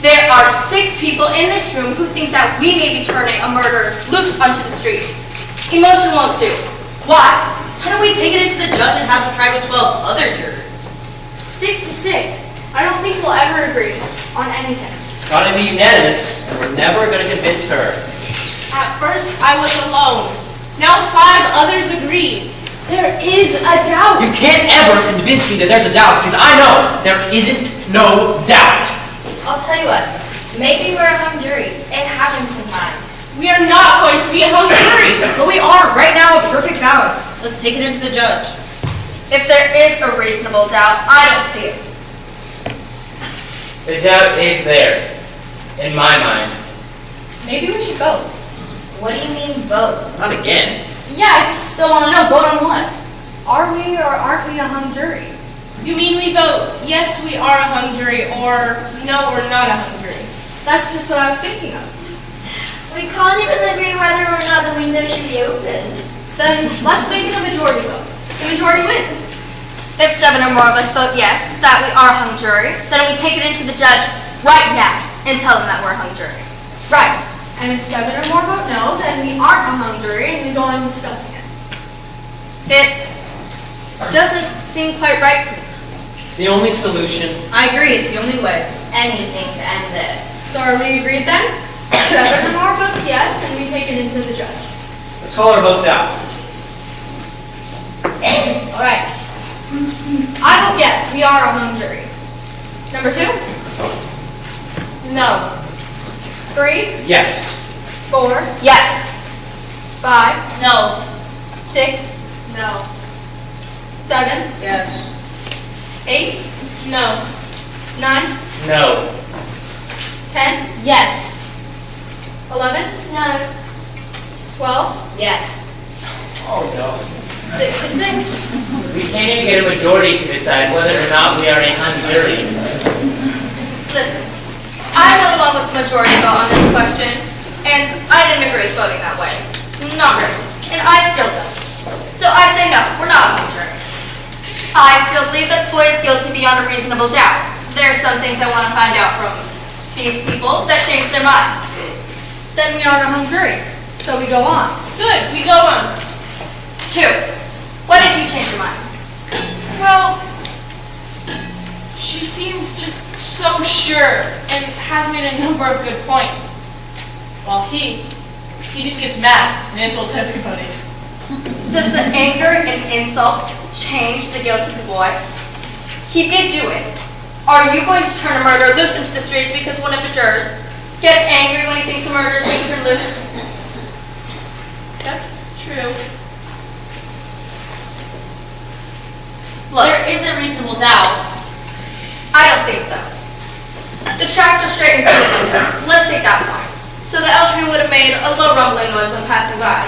There are 6 people in this room who think that we may be turning a murderer loose onto the streets. Emotion won't do. Why? Why don't we take it into the judge and have him try with 12 other jurors? 6-6. I don't think we'll ever agree on anything. It's got to be unanimous, and we're never going to convince her. At first, I was alone. Now 5 others agreed. There is a doubt. You can't ever convince me that there's a doubt, because I know there isn't no doubt. I'll tell you what. Maybe we're a hung jury. It happens sometimes. We are not going to be a hung jury. But we are, right now, a perfect balance. Let's take it into the judge. If there is a reasonable doubt, I don't see it. The doubt is there, in my mind. Maybe we should vote. What do you mean vote? Not again. Yeah, I still want to know, vote on what? Are we or aren't we a hung jury? You mean we vote, yes, we are a hung jury, or no, we're not a hung jury? That's just what I was thinking of. We can't even agree whether or not the window should be open. Then let's make it a majority vote. The majority wins. If 7 or more of us vote yes, that we are a hung jury, then we take it into the judge right now and tell them that we're a hung jury. Right. And if 7 or more vote no, then we aren't a hung jury and we go on discussing it. It doesn't seem quite right to me. It's the only solution. I agree, it's the only way. Anything to end this. So are we agreed then? 7 or more votes yes, and we take it into the judge. Let's call our votes out. All right. I vote yes, we are a hung jury. Number 2? No. 3? Yes. 4, Yes. 5, No. 6, No. 7, Yes. 8, No. 9, No. 10, Yes. 11, No. 12, Yes. Oh, no. 66. We can't even get a majority to decide whether or not we are a hung jury. Listen, I went along with the majority vote on this question, and I didn't agree with voting that way. Not really. And I still don't. So I say no, we're not a hung jury. I still believe that the boy is guilty beyond a reasonable doubt. There are some things I want to find out from these people that changed their minds. Then we aren't a hung jury. So we go on. Good, we go on. 2. What if you change your mind? Well, she seems just so sure and has made a number of good points. While he just gets mad and insults everybody. Does the anger and insult change the guilt of the boy? He did do it. Are you going to turn a murderer loose into the streets because one of the jurors gets angry when he thinks a murderer is being turned loose? That's true. Look, There is a reasonable doubt. I don't think so. The tracks are straight in front of him. Let's take that point. So the L train would have made a low rumbling noise when passing by.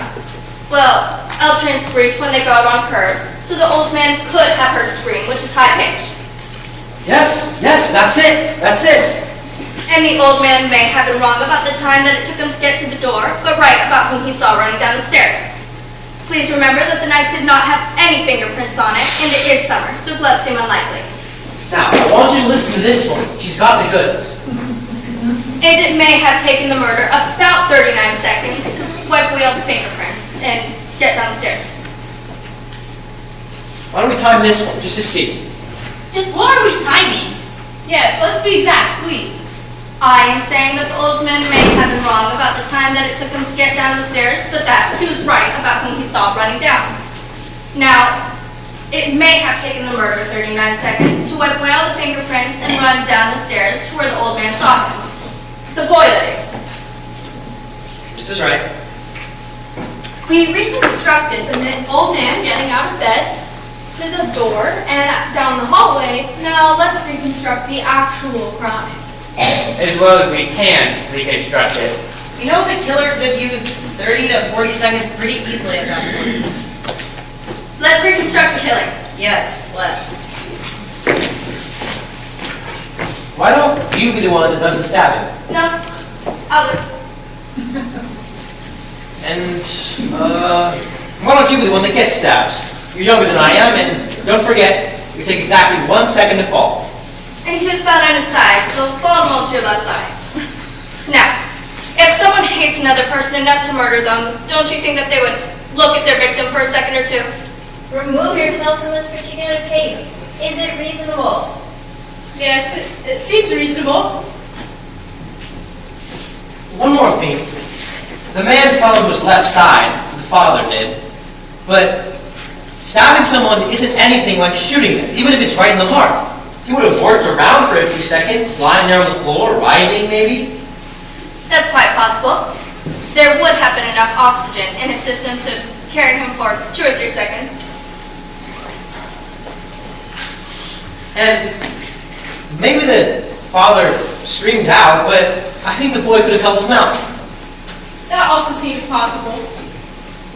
Well, L trains screech when they go out on curves, so the old man could have heard a scream, which is high pitched. Yes, that's it. And the old man may have been wrong about the time that it took him to get to the door, but right about whom he saw running down the stairs. Please remember that the knife did not have any fingerprints on it, and it is summer, so gloves seem unlikely. Now, I want you to listen to this one. She's got the goods. And it may have taken the murder about 39 seconds to wipe away all the fingerprints and get down the stairs. Why don't we time this one, just to see? Just what are we timing? Yes, let's be exact, please. I am saying that the old man may have been wrong about the time that it took him to get down the stairs, but that he was right about whom he saw running down. Now, it may have taken the murderer 39 seconds to wipe away all the fingerprints and run down the stairs to where the old man saw him. The boy, that is. This is right. We reconstructed the old man getting out of bed to the door and down the hallway. Now let's reconstruct the actual crime. As well as we can reconstruct it. You know the killer could use 30 to 40 seconds pretty easily at that point. Let's reconstruct the killing. Yes, let's. Why don't you be the one that does the stabbing? No, I'll do it. And, why don't you be the one that gets stabbed? You're younger than I am, and don't forget, you take exactly 1 second to fall. And he was found on his side, so fall him all to your left side. Now, if someone hates another person enough to murder them, don't you think that they would look at their victim for a second or two? Remove yourself from this particular case. Is it reasonable? Yes, it seems reasonable. One more thing. The man fell to his left side, the father did, but stabbing someone isn't anything like shooting them, even if it's right in the heart. He would have worked around for a few seconds, lying there on the floor, writhing maybe. That's quite possible. There would have been enough oxygen in his system to carry him for 2 or 3 seconds. And maybe the father screamed out, but I think the boy could have held his mouth. That also seems possible.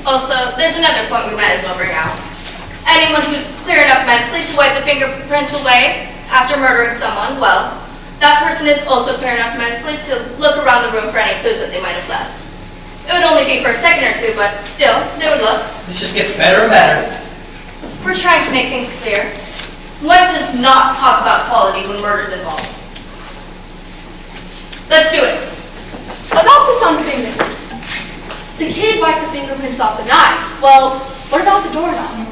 Also, there's another point we might as well bring out. Anyone who's clear enough mentally to wipe the fingerprints away after murdering someone, well, that person is also clear enough mentally to look around the room for any clues that they might have left. It would only be for a second or two, but still, they would look. This just gets better and better. We're trying to make things clear. One does not talk about quality when murder's involved. Let's do it. About this on the fingerprints. The kid wiped the fingerprints off the knife. Well, what about the doorknob?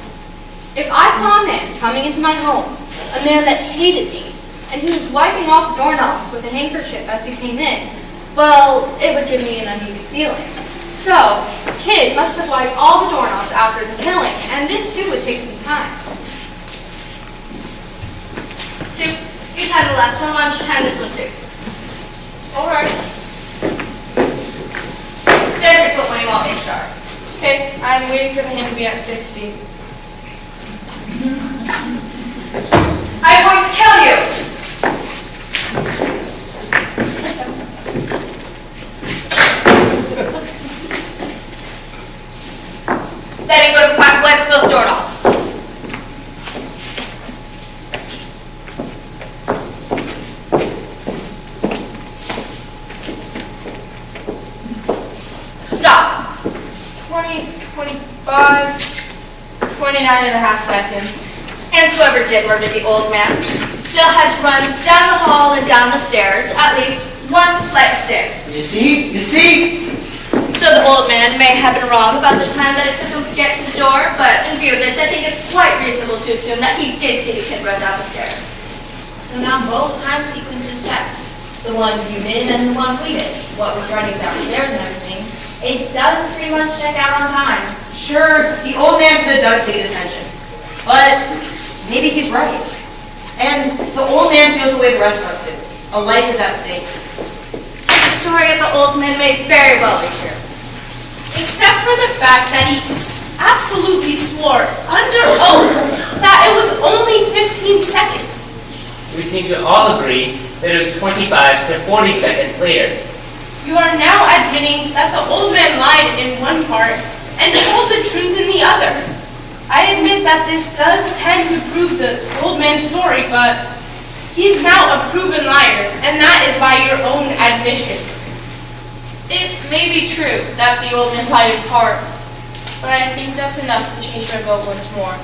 If I saw a man coming into my home, a man that hated me, and he was wiping off the doorknobs with a handkerchief as he came in, well, it would give me an uneasy feeling. So, the kid must have wiped all the doorknobs after the killing, and this too would take some time. 2, you time the last one, why don't you time this one too? All right. Stand your foot when you want me to start. Okay, I'm waiting for the hand to be at 60. I'm going to kill you! Then you would have wet both doorknobs. Stop. 20, 25, 29 and a half seconds. And whoever did murder the old man still had to run down the hall and down the stairs, at least one flight of stairs. You see? So the old man may have been wrong about the time that it took him to get to the door, but in view of this, I think it's quite reasonable to assume that he did see the kid run down the stairs. So now both time sequences check. The one you did and the one we did. What with running down the stairs and everything, it does pretty much check out on times. Sure, the old man could have done it to get attention. But maybe he's right. And the old man feels the way the rest of us do. A life is at stake. So the story of the old man may very well be true. Except for the fact that he absolutely swore under oath that it was only 15 seconds. We seem to all agree that it was 25 to 40 seconds later. You are now admitting that the old man lied in one part and told the truth in the other. I admit that this does tend to prove the old man's story, but he's now a proven liar, and that is by your own admission. It may be true that the old man lied in part, but I think that's enough to change my vote once more.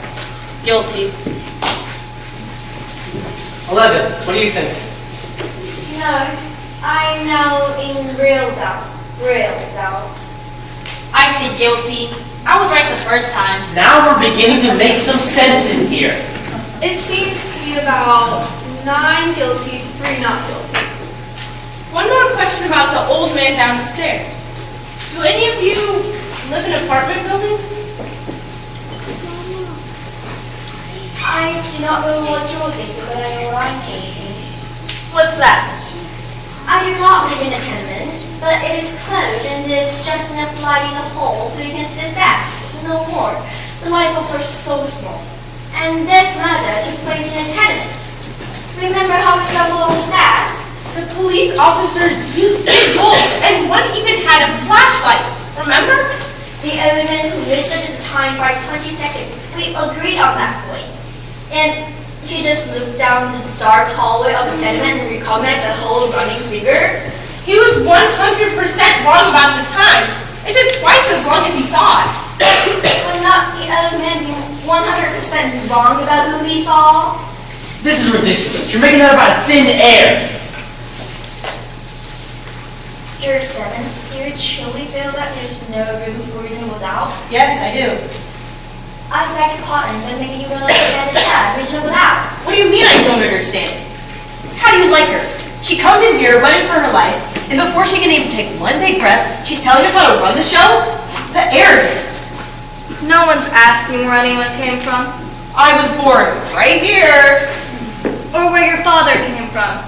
Guilty. 11, what do you think? No, I'm now in real doubt. I say guilty. I was right the first time. Now we're beginning to make some sense in here. It seems to be about 9 guilty to 3 not guilty. One more question about the old man downstairs. Do any of you live in apartment buildings? I do not know what you're thinking, but I know what I'm thinking. What's that? I do not live in a tenement, but it is closed and there's just enough light in the hall so you can see the steps. No more. The light bulbs are so small. And this murder took place in a tenement. Remember how we stumbled on the steps? The police officers used big bulbs and one even had a flashlight. Remember? The old man who researched the time by 20 seconds. We agreed on that point. And he just looked down the dark hallway of the tenement and recognized a whole running figure. He was 100% wrong about the time. It took twice as long as he thought. Would not the old man be 100% wrong about who he saw? This is ridiculous. You're making that up out of thin air. Juror 7, do you truly feel that there's no room for reasonable doubt? Yes, I do. I beg your pardon, but maybe you don't understand the term, reasonable doubt. What do you mean I don't understand? How do you like her? She comes in here running for her life, and before she can even take one big breath, she's telling us how to run the show? The arrogance. No one's asking where anyone came from. I was born right here. Or where your father came from.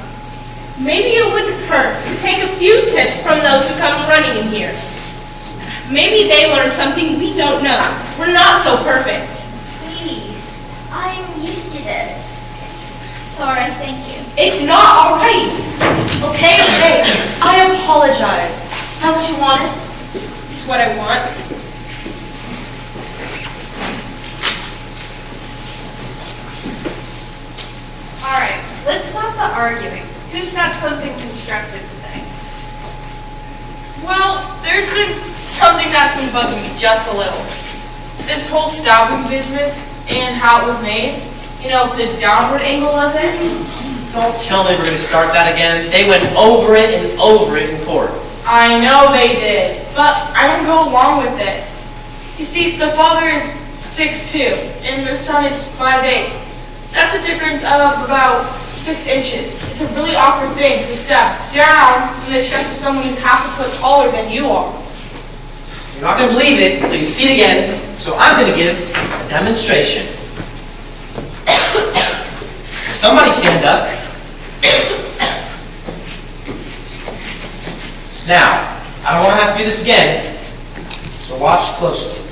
Maybe it wouldn't hurt to take a few tips from those who come running in here. Maybe they learned something we don't know. We're not so perfect. Please, I'm used to this. Sorry, thank you. It's not all right. Okay. I apologize. Is that what you wanted? It's what I want. All right, let's stop the arguing. Who's got something constructive to say? Well, there's been something that's been bugging me just a little. This whole stabbing business and how it was made. You know, the downward angle of it. Don't tell me we're going to start that again. They went over it and over it in court. I know they did, but I don't go along with it. You see, the father is 6'2", and the son is 5'8". That's a difference of about 6 inches. It's a really awkward thing to step down in the chest of someone who's half a foot taller than you are. You're not going to believe it until you see it again, so I'm going to give a demonstration. Somebody stand up. Now, I don't want to have to do this again, So watch closely.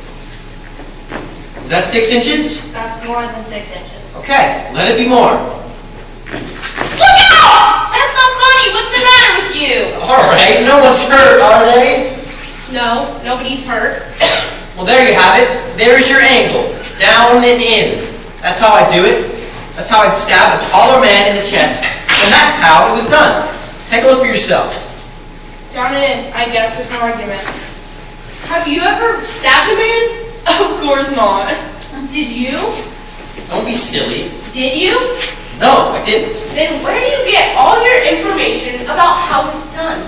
Is that 6 inches? That's more than 6 inches. Okay, let it be more. Look out! That's not funny. What's the matter with you? All right, no one's hurt, are they? No, nobody's hurt. Well, there you have it. There's your angle. Down and in. That's how I do it. That's how I'd stab a taller man in the chest. And that's how it was done. Take a look for yourself. Down and in, I guess there's no argument. Have you ever stabbed a man? Of course not. Did you? Don't be silly. Did you? No, I didn't. Then where do you get all your information about how it's done?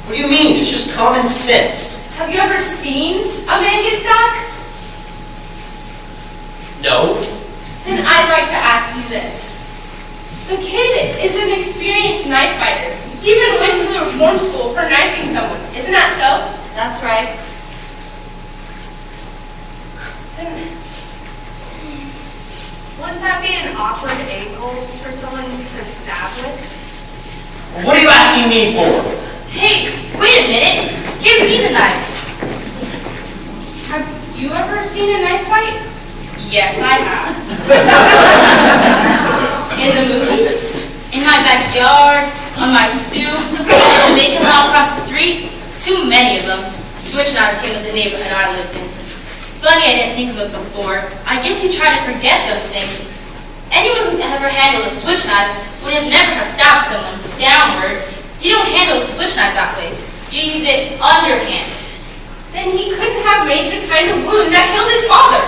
What do you mean? It's just common sense. Have you ever seen a man get stabbed? No. Then I'd like to ask you this. The kid is an experienced knife fighter. He even went to the reform school for knifing someone. Isn't that so? That's right. Wouldn't that be an awkward angle for someone to stab with? What are you asking me for? Hey, wait a minute. Give me the knife. Have you ever seen a knife fight? Yes, I have. In the movies? In my backyard, on my stoop, in the vacant lot across the street. Too many of them. Switch knives came with the neighborhood I lived in. Funny I didn't think of it before. I guess you try to forget those things. Anyone who's ever handled a switch knife would have never have stabbed someone downward. You don't handle a switch knife that way. You use it underhand. Then he couldn't have made the kind of wound that killed his father.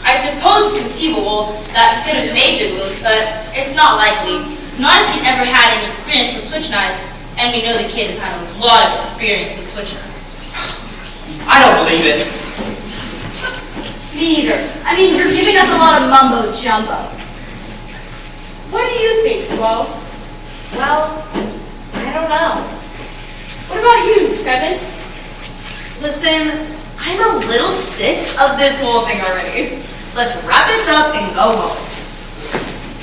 I suppose it's conceivable that he could have made the wound, but it's not likely. Not if he'd ever had any experience with switch knives, and we know the kid has had a lot of experience with switch knives. I don't believe it. Me either. I mean, you're giving us a lot of mumbo jumbo. What do you think, Flo? Well, I don't know. What about you, Seven? Listen, I'm a little sick of this whole thing already. Let's wrap this up and go home.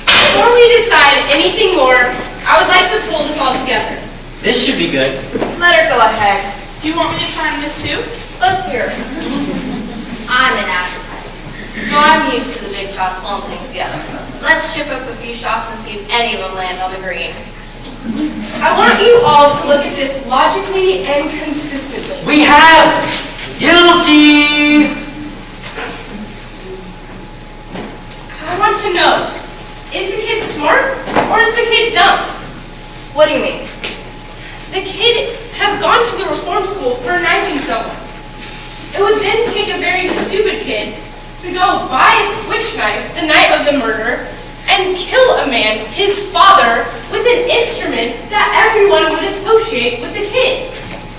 Before we decide anything more, I would like to pull this all together. This should be good. Let her go ahead. Do you want me to try on this too? Let's hear it. I'm an natural type, so I'm used to the big shots pulling things together. Let's chip up a few shots and see if any of them land on the green. I want you all to look at this logically and consistently. We have guilty. I want to know, is the kid smart or is the kid dumb? What do you mean? The kid has gone to the reform school for knifing someone. It would then take a very stupid kid to go buy a switch knife the night of the murder and kill a man, his father, with an instrument that everyone would associate with the kid.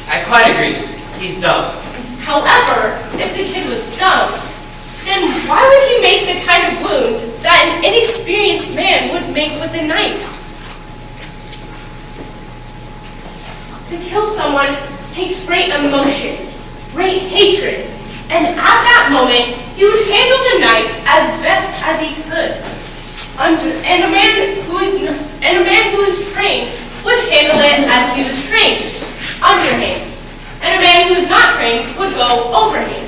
I quite agree. He's dumb. However, if the kid was dumb, then why would he make the kind of wound that an inexperienced man would make with a knife? To kill someone takes great emotion, great hatred, and at that moment, he would handle the knife as best as he could. And a man who is trained would handle it as he was trained, underhand. And a man who is not trained would go overhand.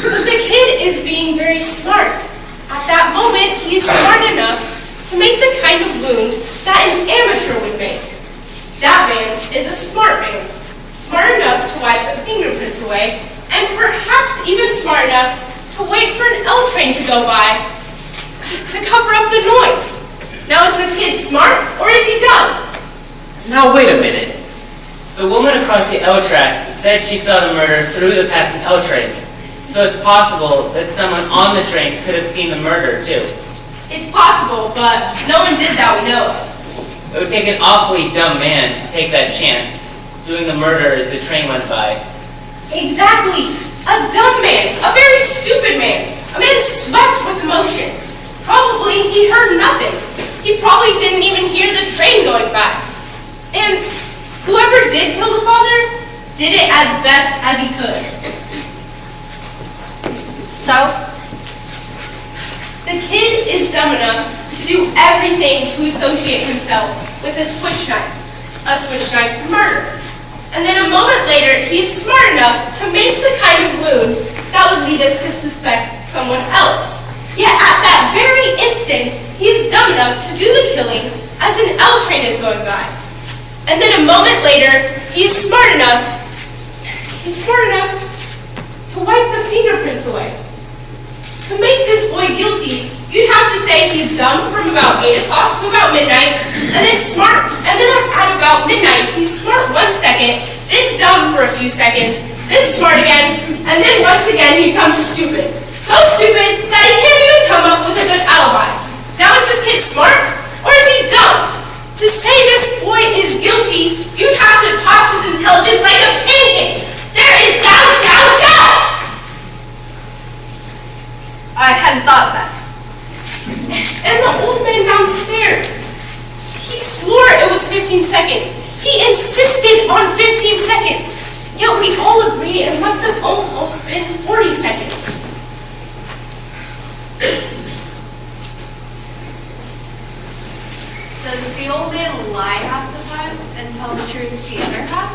But the kid is being very smart. At that moment, he is smart enough to make the kind of wound that an amateur would make. That man is a smart man, smart enough to wipe the fingerprints away, and perhaps even smart enough to wait for an L train to go by to cover up the noise. Now, is the kid smart or is he dumb? Now wait a minute. The woman across the L tracks said she saw the murder through the passing L train. So it's possible that someone on the train could have seen the murder too. It's possible, but no one did that we know of. It would take an awfully dumb man to take that chance, doing the murder as the train went by. Exactly! A dumb man! A very stupid man! A man swept with emotion. Probably he heard nothing. He probably didn't even hear the train going by. And whoever did kill the father did it as best as he could. So? The kid is dumb enough to do everything to associate himself with a switch knife murder. And then a moment later, he is smart enough to make the kind of wound that would lead us to suspect someone else. Yet at that very instant, he is dumb enough to do the killing as an L train is going by. And then a moment later, he is smart enough to wipe the fingerprints away. To make this boy guilty, you'd have to say he's dumb from about 8 o'clock to about midnight, and then smart, and then at about midnight, he's smart 1 second, then dumb for a few seconds, then smart again, and then once again he becomes stupid. So stupid that he can't even come up with a good alibi. Now is this kid smart, or is he dumb? To say this boy is guilty, you'd have to toss his intelligence like a pancake. There is doubt! I hadn't thought of that. And the old man downstairs, he swore it was 15 seconds. He insisted on 15 seconds. Yet we all agree it must have almost been 40 seconds. Does the old man lie half the time and tell the truth the other half?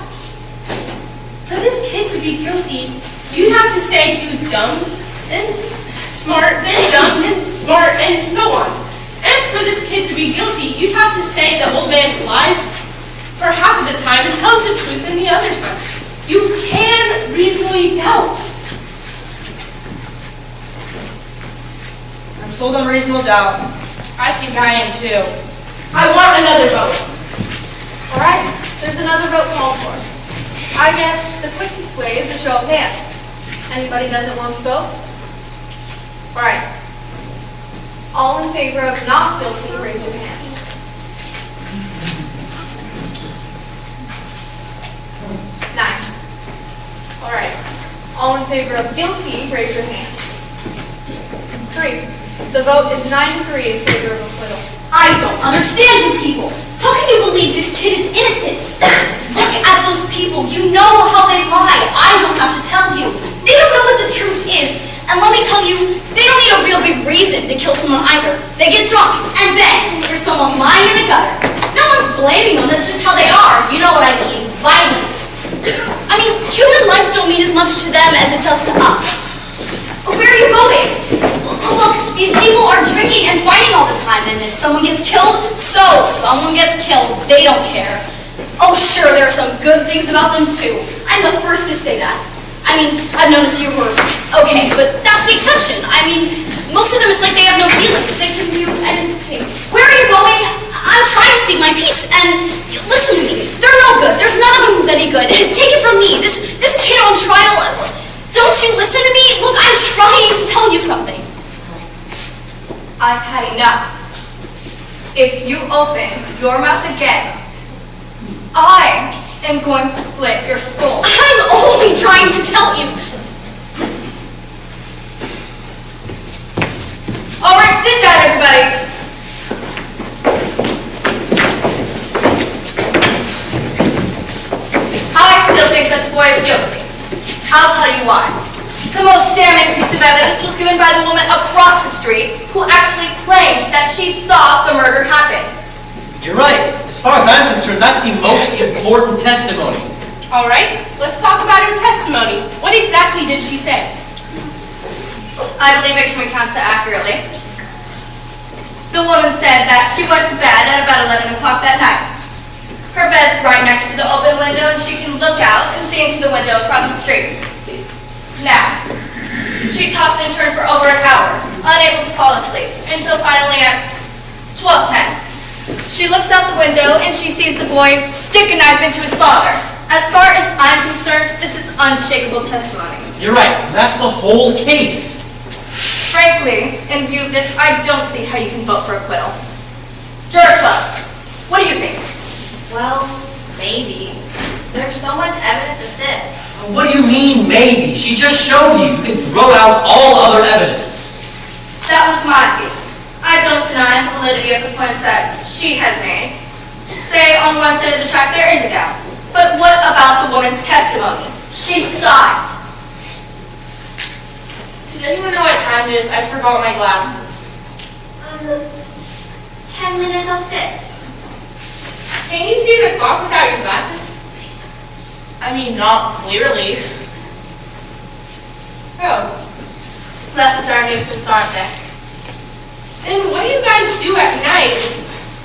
For this kid to be guilty, you'd have to say he was dumb, then smart, then dumb, then smart, and so on. And for this kid to be guilty, you'd have to say the old man lies for half of the time and tells the truth in the other time. You can reasonably doubt. I'm sold on reasonable doubt. I think I am too. I want another vote. All right, there's another vote called for. I guess the quickest way is a show of hands. Anybody doesn't want to vote? All right. All in favor of not guilty, raise your hands. Nine. All right. All in favor of guilty, raise your hands. 3. The vote is 9-3 in favor of acquittal. I don't understand you people. How can you believe this kid is innocent? Look at those people. You know how they lie. I don't have to tell you. They don't know what the truth is. And let me tell you, they don't need a real big reason to kill someone either. They get drunk, and bang, there's someone lying in the gutter. No one's blaming them. That's just how they are. You know what I mean. Violent. I mean, human life don't mean as much to them as it does to us. Where are you going? Look, these people are drinking and fighting all the time, and if someone gets killed, so someone gets killed. They don't care. Oh, sure, there are some good things about them, too. I'm the first to say that. I mean, I've known a few who are okay, but that's the exception. I mean, most of them, it's like they have no feelings. They can do anything. Where are you going? I'm trying to speak my piece, and listen to me. They're no good. There's none of them who's any good. Take it from me. This kid on trial, don't you listen to me? Look, I'm trying to tell you something. I've had enough. If you open your mouth again, I am going to split your skull. I'm only trying to tell you. All right, sit down, everybody. I still think that the boy is guilty. I'll tell you why. The most damning piece of evidence was given by the woman across the street who actually claimed that she saw the murder happen. You're right. As far as I'm concerned, that's the most important testimony. All right, let's talk about her testimony. What exactly did she say? I believe I can recount it accurately. The woman said that she went to bed at about 11 o'clock that night. Her bed's right next to the open window, and she can look out and see into the window across the street. Now, she tossed and turned for over an hour, unable to fall asleep, until finally at 12:10. She looks out the window and she sees the boy stick a knife into his father. As far as I'm concerned, this is unshakable testimony. You're right. That's the whole case. Frankly, in view of this, I don't see how you can vote for acquittal. Juror Club, what do you think? Well, maybe. There's so much evidence to sit. What do you mean, maybe? She just showed you. You can throw out all other evidence. That was my view. I don't deny the validity of the points that she has made. Say on one side of the track there is a doubt. But what about the woman's testimony? She saw it. Does anyone know what time it is? I forgot my glasses. 10 minutes of 6. Can you see the clock without your glasses? I mean, not clearly. Oh, Glasses are a nuisance, aren't they? And what do you guys do at night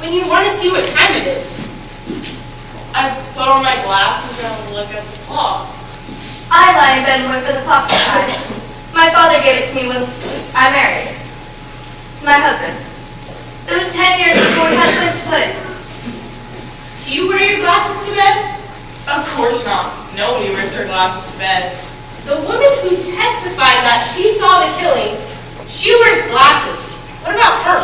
when you want to see what time it is? I put on my glasses and look at the clock. I lie in bed and wait for the clock to strike. My father gave it to me when I married my husband. It was 10 years before we had a place to put it. Do you wear your glasses to bed? Of course not. Nobody wears their glasses to bed. The woman who testified that she saw the killing, she wears glasses. What about her?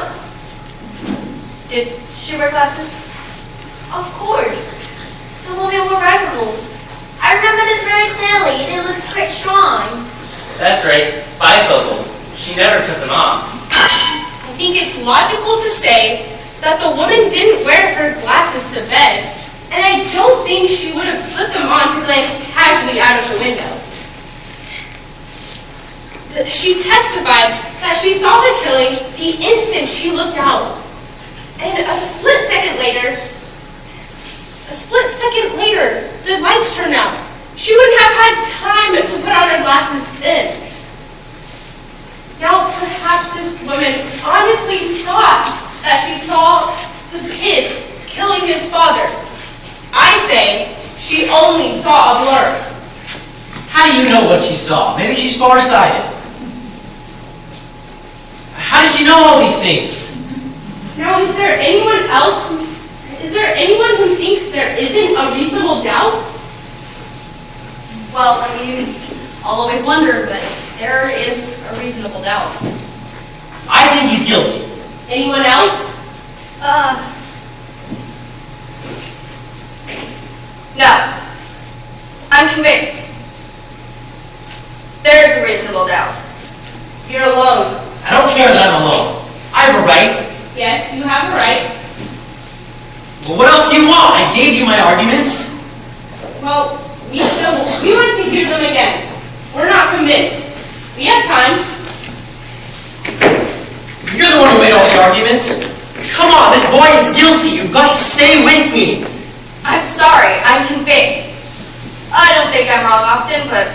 Did she wear glasses? Of course. The woman wore bifocals. I remember this very clearly, and it looks quite strong. That's right, bifocals. She never took them off. I think it's logical to say that the woman didn't wear her glasses to bed, and I don't think she would have put them on to glance casually out of the window. She testified that she saw the killing the instant she looked out, and a split second later, the lights turned out. She wouldn't have had time to put on her glasses then. Now, perhaps this woman honestly thought that she saw the kid killing his father. I say she only saw a blur. How do you know what she saw? Maybe she's farsighted. How does she know all these things? Now, is there anyone who thinks there isn't a reasonable doubt? Well, I mean, I'll always wonder, but there is a reasonable doubt. I think he's guilty. Anyone else? No. I'm convinced. There is a reasonable doubt. You're alone. I don't care that I'm alone. I have a right. Yes, you have a right. Well, what else do you want? I gave you my arguments. Well, we want to hear them again. We're not convinced. We have time. You're the one who made all the arguments. Come on, this boy is guilty. You've got to stay with me. I'm sorry, I'm convinced. I don't think I'm wrong often, but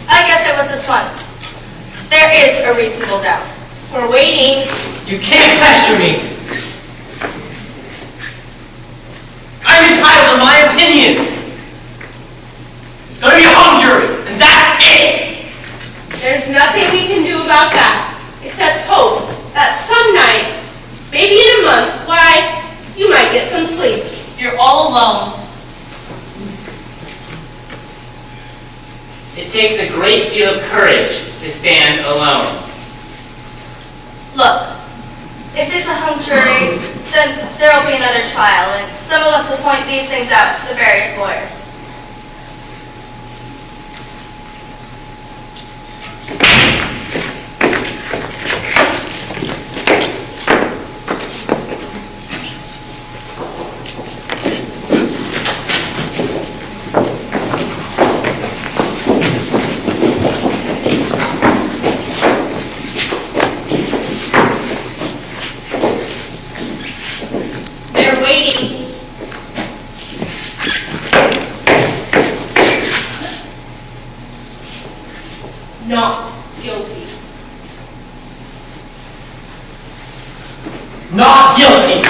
I guess I was this once. There is a reasonable doubt. We're waiting. You can't pressure me. I'm entitled to my opinion. It's going to be a hung jury, and that's it. There's nothing we can do about that, except hope that some night, maybe in a month, why, you might get some sleep. You're all alone. It takes a great deal of courage to stand alone. Look, if it's a hung jury, then there will be another trial, and some of us will point these things out to the various lawyers. Not guilty. Not guilty.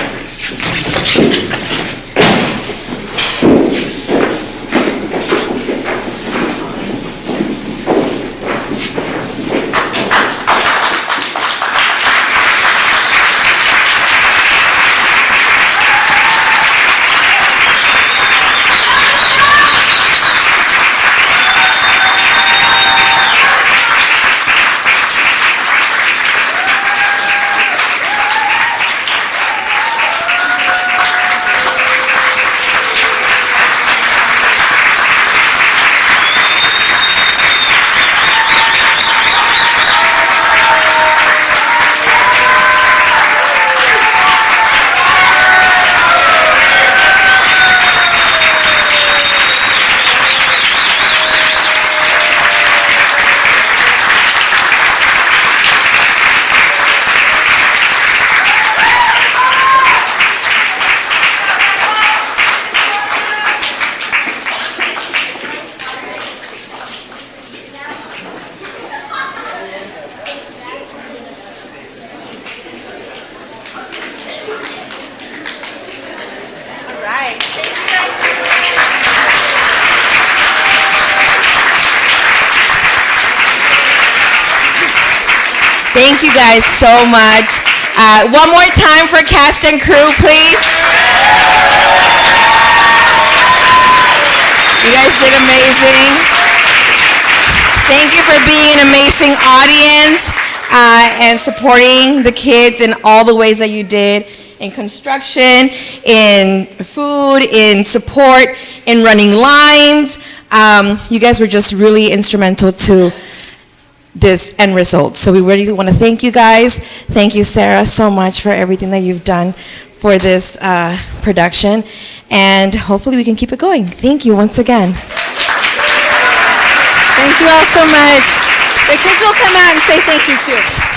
Thank you guys so much. One more time for cast and crew, please. You guys did amazing. Thank you for being an amazing audience and supporting the kids in all the ways that you did, in construction, in food, in support, in running lines. You guys were just really instrumental to this end result. So we really want to thank you guys. Thank you, Sarah, so much for everything that you've done for this production. And hopefully we can keep it going. Thank you once again. Thank you all so much. The kids will come out and say thank you too.